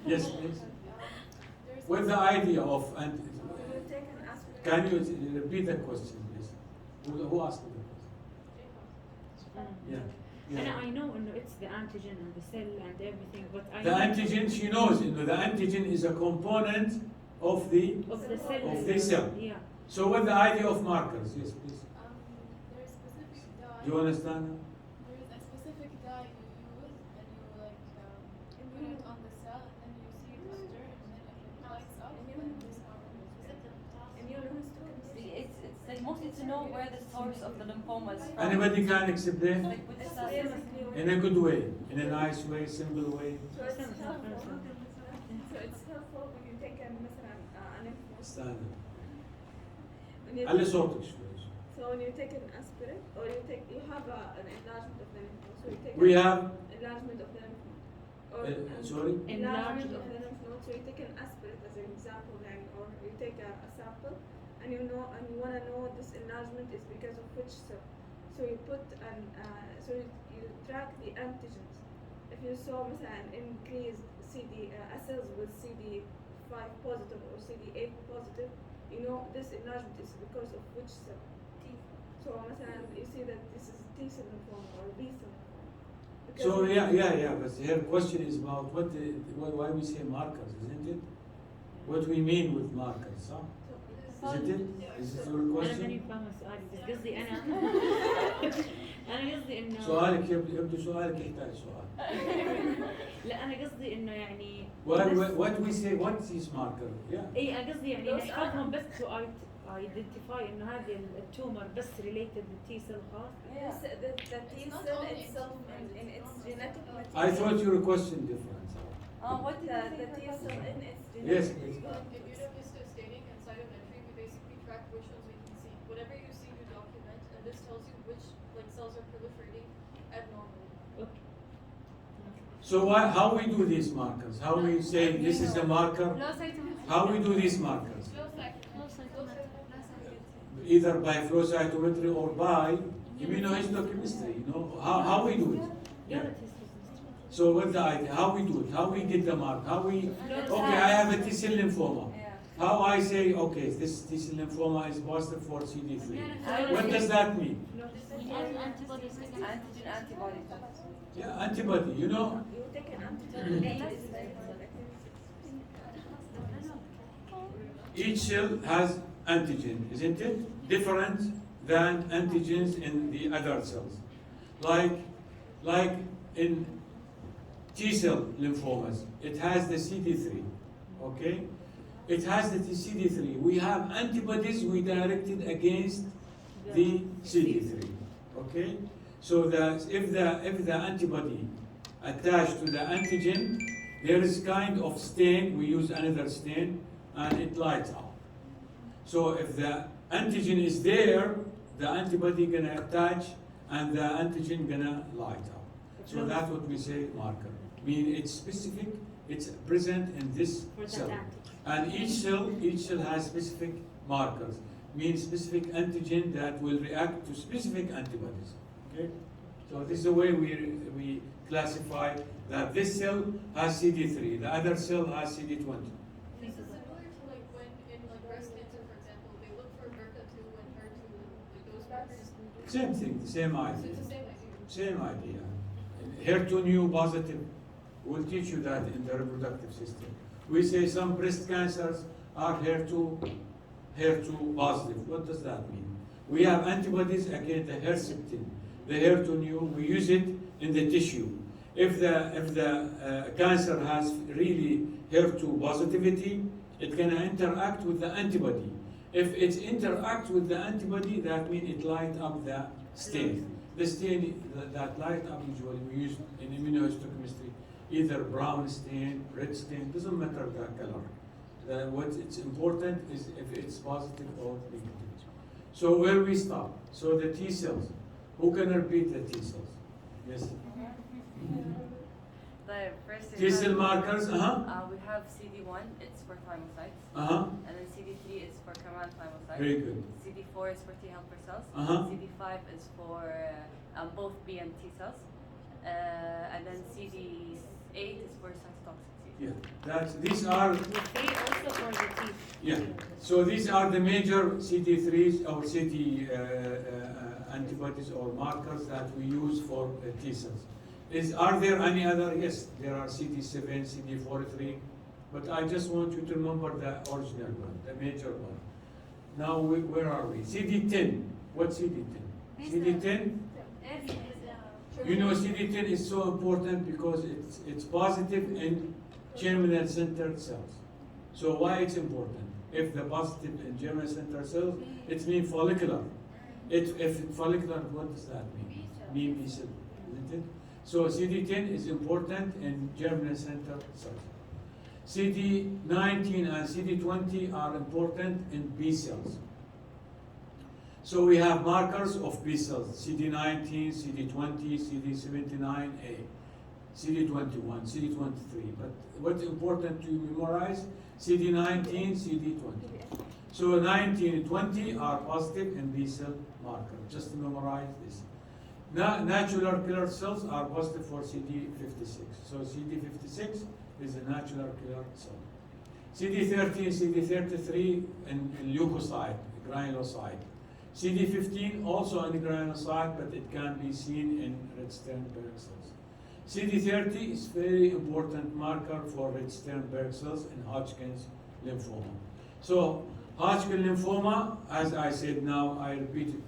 Yes, please. With the idea of, and can you repeat the question, please? Who asked the question? Yeah. And Yeah. I know, it's the antigen and the cell and everything, but I The know antigen, she knows, the antigen is a component of the of the cell. of the cell. Yeah. So what the idea of markers? Yes, please. There's specific dye. Do you understand? There is a specific dye you use, and you like put it on the cell, and then you see it under, and then if it lights up, then this It's like mostly to know where the source of the lymphoma is from. Anybody can explain Like with the cell. in a good way, in a nice way, simple way. So it's helpful when you take a مثلا an Stand. when When you على take- صوتك شوي. So when you take an aspirin, or you have an enlargement of the lymph node, so you take We an have, enlargement of the lymph node. Or sorry? enlargement of the lymph node, so you take an aspirin as an example, يعني, or you take a sample, and you want to know this enlargement is because of which cell. So you put so you track the antigens. If you saw مثلا an increased cells with CD5 positive or CD8 positive, you know this enlargement is because of which cell. So مثلا you see that this is T cell lymphoma or B cell lymphoma. Because So yeah, but her question is about why we say markers, isn't it? What we mean with markers, huh? Isn't it? Is it your أنا question? ماني فاهمة سؤالي بس قصدي أنا قصدي إنه سؤالك يبدو سؤالك يحتاج سؤال. لا أنا قصدي إنه يعني What we say, what is marker? Yeah. إي أنا قصدي يعني Those نحفظهم بس to identify إنه هذه التومر بس related للتي سيل خاص. Yes, the T It's not cell only itself in its genetic I material. thought your question different. What did The you T say? cell in its Yes, genetic please. Immunohistostaining and cytometry, we basically track which ones we can see. Whatever you see, you document, and this tells you which cells are proliferating abnormally. So how we do these markers? How we say this is a marker? Flow cytometry. How we do these markers? Flow cytometry. Flow cytometry. Either by flow cytometry or by immunohistochemistry. You know how we do it. Yeah. So what's the idea? How we do it? How we get the mark? How we? Okay, I have a T cell lymphoma. Yeah. How I say okay, this T cell lymphoma is positive for CD3. What does that mean? We have antibodies against Antigen antibody. Yeah, antibody. You know. You take an antigen. Each cell has antigen, isn't it? Different than antigens in the other cells. Like in T cell lymphomas, it has the CD3, okay? It has the CD3. We have antibodies we directed against the CD3, okay? So if the antibody attached to the antigen, there is kind of stain, we use another stain, and it lights up. So if the antigen is there, the antibody gonna attach and the antigen gonna light up. So that's what we say marker. Mean it's specific, it's present in this For that cell. antigen. And each cell has specific markers, means specific antigen that will react to specific antibodies. Okay? So this is the way we classify that this cell has CD3, the other cell has CD20. This is similar to like when in like breast cancer, for example, they look for BRCA2 and HER2, like those markers. Same thing, same So idea. it's the same idea. Same idea. HER2 new positive, we'll teach you that in the reproductive system. We say some breast cancers are HER2 positive. What does that mean? We have antibodies against the Herceptin, the HER2 new. We use it in the tissue. If the cancer has really HER2 positivity, it can interact with the antibody. If it interacts with the antibody, that means it lights up the stain. The stain that light up usually we use in immunohistochemistry, either brown stain, red stain, doesn't matter the color. What it's important is if it's positive or negative. So where we stop? So the T cells. Who can repeat the T cells? Yes. The first T cell markers. we have CD1, it's for thymocytes. And then CD3 is for command thymocytes. Very good. CD4 is for T helper cells. CD5 is for both B and T cells. And then CD8 is for cytotoxic CD. Yeah. These are. The three also for the teeth. Yeah. So these are the major CD3s or CD antibodies or markers that we use for T cells. Are there any other? Yes, there are CD7, CD43, but I just want you to remember the original one, the major one. Now, where are we? CD10. What's CD10? CD10? You know, CD10 is so important because it's positive in germinal center cells. So why it's important? If the positive in germinal center cells, it means follicular. If it's follicular, what does that mean? Mean B cell, isn't it? So CD10 is important in germinal center cells. CD19 and CD20 are important in B cells. So we have markers of B cells, CD19, CD20, CD79A, CD21, CD23. But what's important to memorize, CD19, CD20. So 19 and 20 are positive in B cell marker. Just to memorize this. Natural killer cells are positive for CD56. So CD56 is a natural killer cell. CD13, CD33 in leukocyte, granulocyte. CD15 also in granulocyte, but it can be seen in Red-Sternberg cells. CD30 is very important marker for Red-Sternberg cells in Hodgkin's lymphoma. So Hodgkin lymphoma, as I said now, I repeated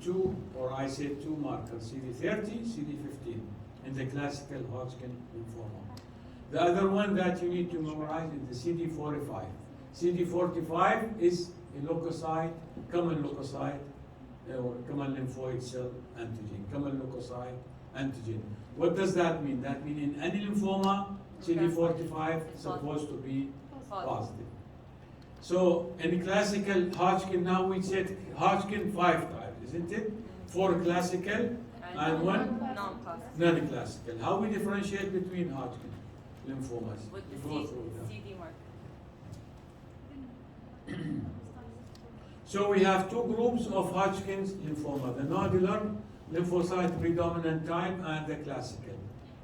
I said two markers, CD30, CD15, in the classical Hodgkin lymphoma. The other one that you need to memorize is the CD45. CD45 is a leukocyte, common leukocyte, or common lymphoid cell antigen, common leukocyte antigen. What does that mean? That means in any lymphoma, CD45 is supposed to be positive. So in classical Hodgkin, now we said Hodgkin 5 types, isn't it? 4 classical and 1 non-classical. How we differentiate between Hodgkin lymphomas? With the Go through them. CD marker. So we have two groups of Hodgkin's lymphoma, the nodular lymphocyte predominant type and the classical.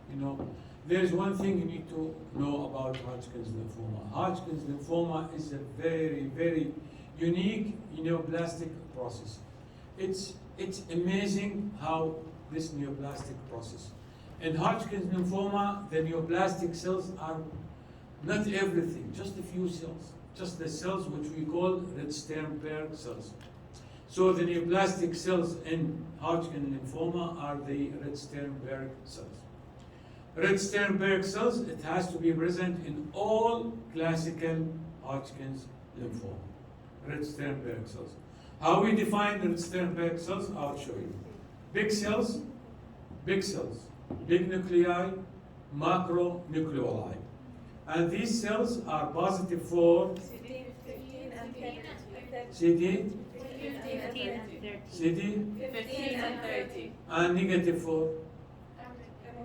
You know, there's one thing you need to know about Hodgkin's lymphoma. Hodgkin's lymphoma is a very, very unique neoplastic process. It's amazing how this neoplastic process. In Hodgkin's lymphoma, the neoplastic cells are not everything, just a few cells. Just the cells which we call Red-Sternberg cells. So the neoplastic cells in Hodgkin lymphoma are the Red-Sternberg cells. Red-Sternberg cells, it has to be present in all classical Hodgkin's lymphoma. Red-Sternberg cells. How we define Red-Sternberg cells, I'll show you. Big cells, big nuclei, macronucleoli. And these cells are positive for CD15 and 30. CD, 15 and 30. CD, 15 and 30. and negative for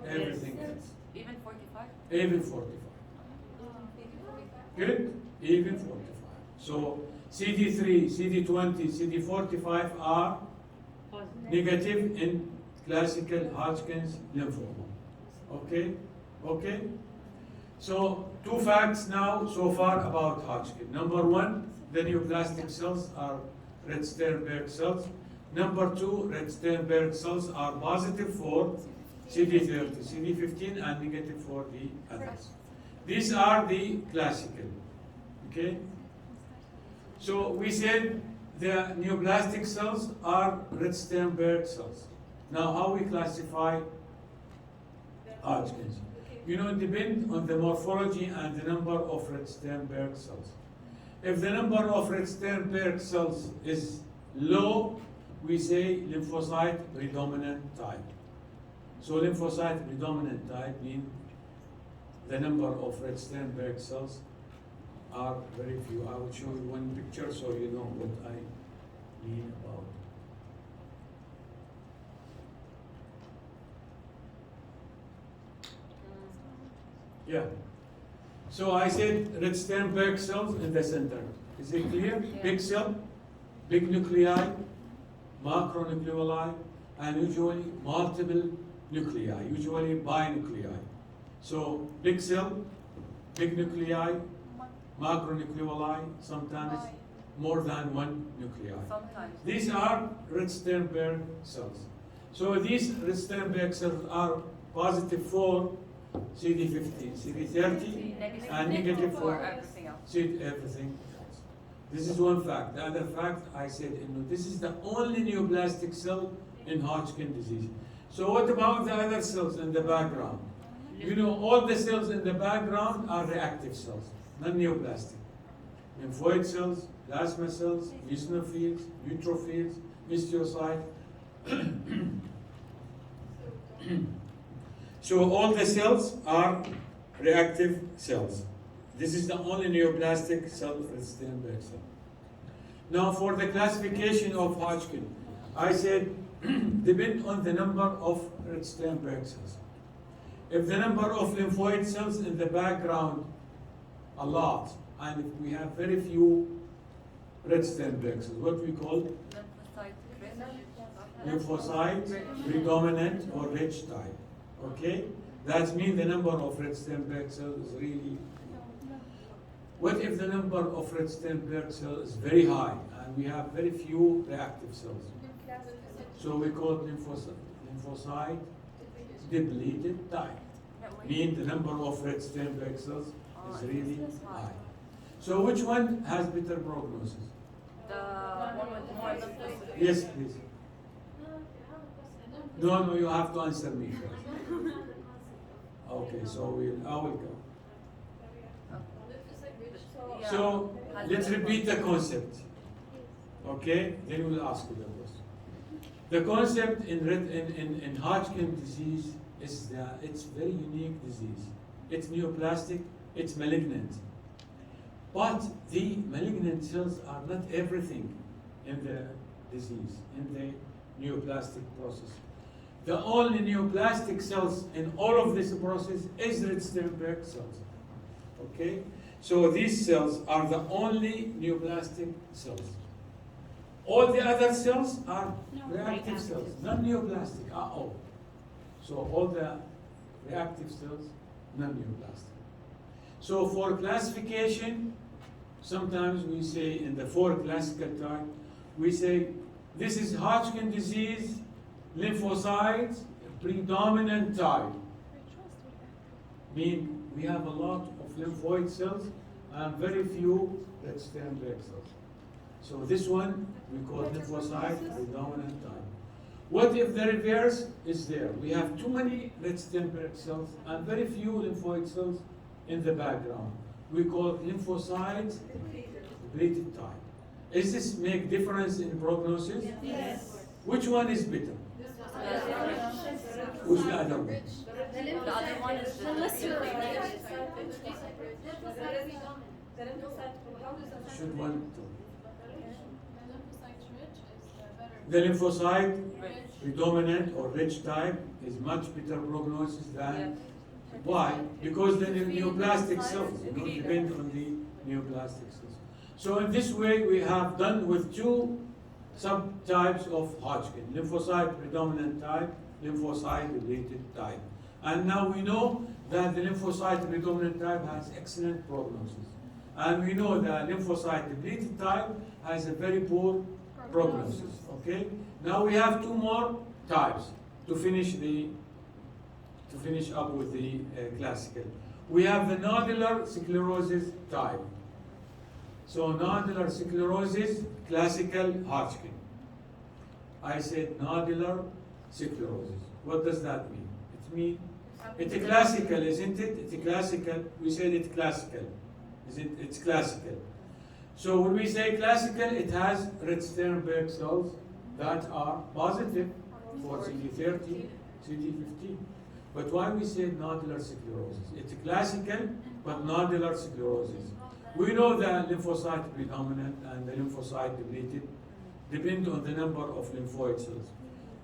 everything else. Even 45? Even 45. Good? Even 45. So CD3, CD20, CD45 are negative in classical Hodgkin's lymphoma. Okay? Okay? So, two facts now so far about Hodgkin. Number one, the neoplastic cells are Red-Sternberg cells. Number two, Red-Sternberg cells are positive for CD30, CD15, and negative for the others. These are the classical. Okay? So, we said the neoplastic cells are Red-Sternberg cells. Now, how we classify Hodgkin's? You know, it depends on the morphology and the number of Red-Sternberg cells. If the number of Red-Sternberg cells is low, we say lymphocyte predominant type. So lymphocyte predominant type means the number of Red-Sternberg cells are very few. I will show you one picture so you know what I mean about. Yeah. So I said Red-Sternberg cells in the center. Is it clear? Yeah. Big cell, big nuclei, macronucleoli, and usually multiple nuclei, usually binuclei. So big cell, big nuclei, macronucleoli, sometimes more than one nuclei. Sometimes. These are Red-Sternberg cells. So these Red-Sternberg cells are positive for CD15, CD30, and negative for everything else. everything else. This is one fact. The other fact, I said, this is the only neoplastic cell in Hodgkin disease. So what about the other cells in the background? You know, all the cells in the background are reactive cells, not neoplastic. Lymphoid cells, plasma cells, eosinophils, neutrophils, histiocyte. So all the cells are reactive cells. This is the only neoplastic cell, Red-Sternberg cell. Now for the classification of Hodgkin, I said, depend on the number of red Sternberg cells. If the number of lymphoid cells in the background a lot, and if we have very few red Sternberg cells, what we call lymphocyte predominant or rich type. Okay? That means the number of red Sternberg cells is really. What if the number of red Sternberg cells is very high and we have very few reactive cells? So we call it lymphocyte depleted type. Mean the number of red Sternberg cells is really high. So which one has better prognosis? The one with more lymphocytes. Yes, please. No, you have to answer me first. Okay, so I will go. Yeah. So let's repeat the concept. Okay, then we'll ask you the question. The concept in Hodgkin disease is that it's very unique disease. It's neoplastic, it's malignant. But the malignant cells are not everything in the disease, in the neoplastic process. The only neoplastic cells in all of this process is red Sternberg cells. Okay? So these cells are the only neoplastic cells. All the other cells are reactive cells, not neoplastic at all. So all the reactive cells, non-neoplastic. So for classification, sometimes we say in the 4 classical type, we say this is Hodgkin disease, lymphocytes, predominant type. Mean we have a lot of lymphoid cells and very few red Sternberg cells. So this one we call lymphocyte predominant type. What if the reverse is there? We have too many red Sternberg cells and very few lymphoid cells in the background. We call it lymphocyte depleted type. Does this make difference in prognosis? Yes. Which one is better? Who's the other one? The other one is the Should one too? The lymphocyte rich is better. The lymphocyte predominant or rich type is much better prognosis than. Why? Because the neoplastic cells depend on the neoplastic cells. So in this way we have done with 2 subtypes of Hodgkin: lymphocyte predominant type, lymphocyte depleted type. And now we know that the lymphocyte predominant type has excellent prognosis. And we know that lymphocyte depleted type has a very poor prognosis. Okay? Now we have 2 more types to finish up with the classical. We have the nodular sclerosis type. So nodular sclerosis, classical Hodgkin. I said nodular sclerosis. What does that mean? It means it's classical, isn't it? It's classical. We said it's classical. It's classical. So when we say classical, it has red Sternberg cells that are positive for CD30, CD15. But why we say nodular sclerosis? It's classical, but nodular sclerosis. We know that lymphocyte predominant and the lymphocyte depleted depend on the number of lymphoid cells.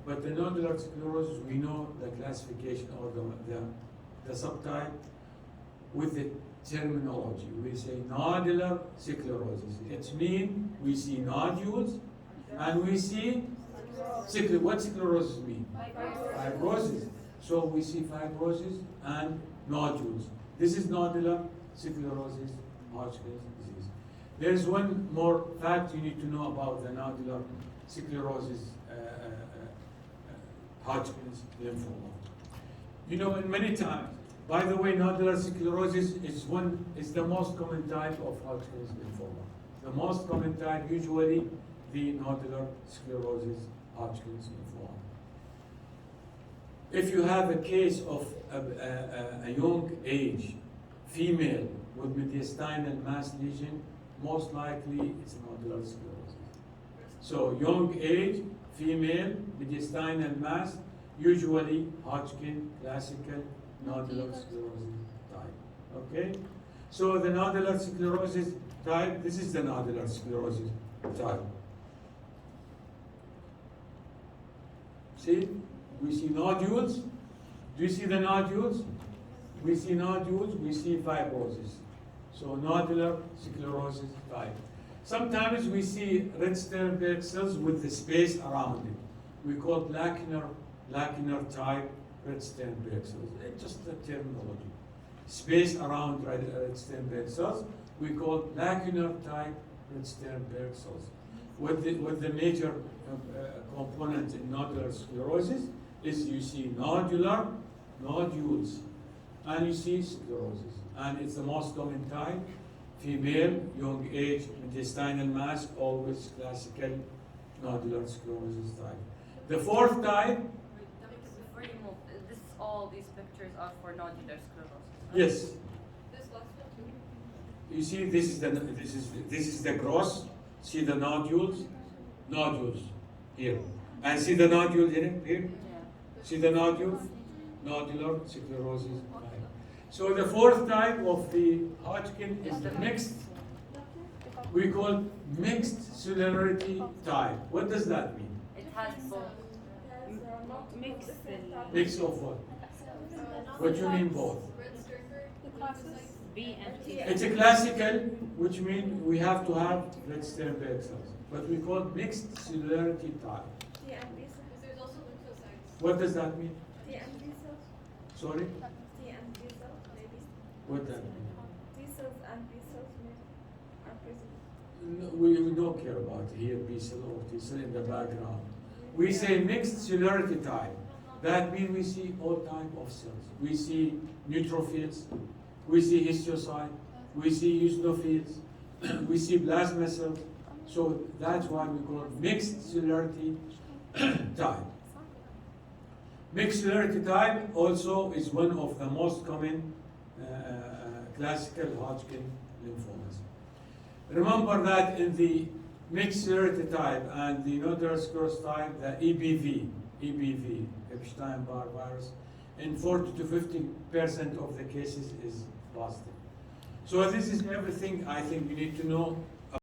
But the nodular sclerosis, we know the classification or the subtype with the terminology. We say nodular sclerosis. It means we see nodules and we see what sclerosis mean? Fibrosis. So we see fibrosis and nodules. This is nodular sclerosis, Hodgkin's disease. There's one more fact you need to know about the nodular sclerosis, Hodgkin's lymphoma. You know, in many times, by the way, nodular sclerosis is the most common type of Hodgkin's lymphoma. The most common type, usually, the nodular sclerosis, Hodgkin's lymphoma. If you have a case of a young age female with mediastinal mass lesion, most likely it's nodular sclerosis. So young age, female, mediastinal mass, usually Hodgkin, classical, nodular sclerosis type. Okay? So the nodular sclerosis type, this is the nodular sclerosis type. See? We see nodules. Do you see the nodules? We see nodules, we see fibrosis. So nodular sclerosis type. Sometimes we see red Sternberg cells with the space around it. We call lacunar type red Sternberg cells. It's just a terminology. Space around red Sternberg cells, we call lacunar type red Sternberg cells. What the major component in nodular sclerosis is you see nodules, and you see sclerosis. And it's the most common type. Female, young age, intestinal mass, always classical nodular sclerosis type. The fourth type, Before you move, all these pictures are for nodular sclerosis. Right? yes. This last one. You see, this is the gross. See the nodules here, and see the nodule here. Yeah. See the nodule, nodular sclerosis type. So the fourth type of the Hodgkin is the mixed. We call mixed cellularity type. What does that mean? It has both. Mix Mix of what? What you mean both? B and T. It's a classical, which means we have to have red Sternberg cells, but we call mixed cellularity type. T and B cells. There's also lymphocytes. What does that mean? T and B cells. Sorry? T and B cells, maybe. What that mean? T cells and B cells maybe are present. No, we don't care about here B cell or T cell in the background. We say mixed cellularity type. That means we see all type of cells. We see neutrophils, we see histiocyte, we see eosinophils, we see plasma cells. So that's why we call it mixed cellularity type. Mixed cellularity type also is one of the most common classical Hodgkin lymphomas. Remember that in the mixed cellularity type and the nodular sclerosis type, the EBV, Epstein-Barr virus, in 40 to 50% of the cases is positive. So this is everything I think you need to know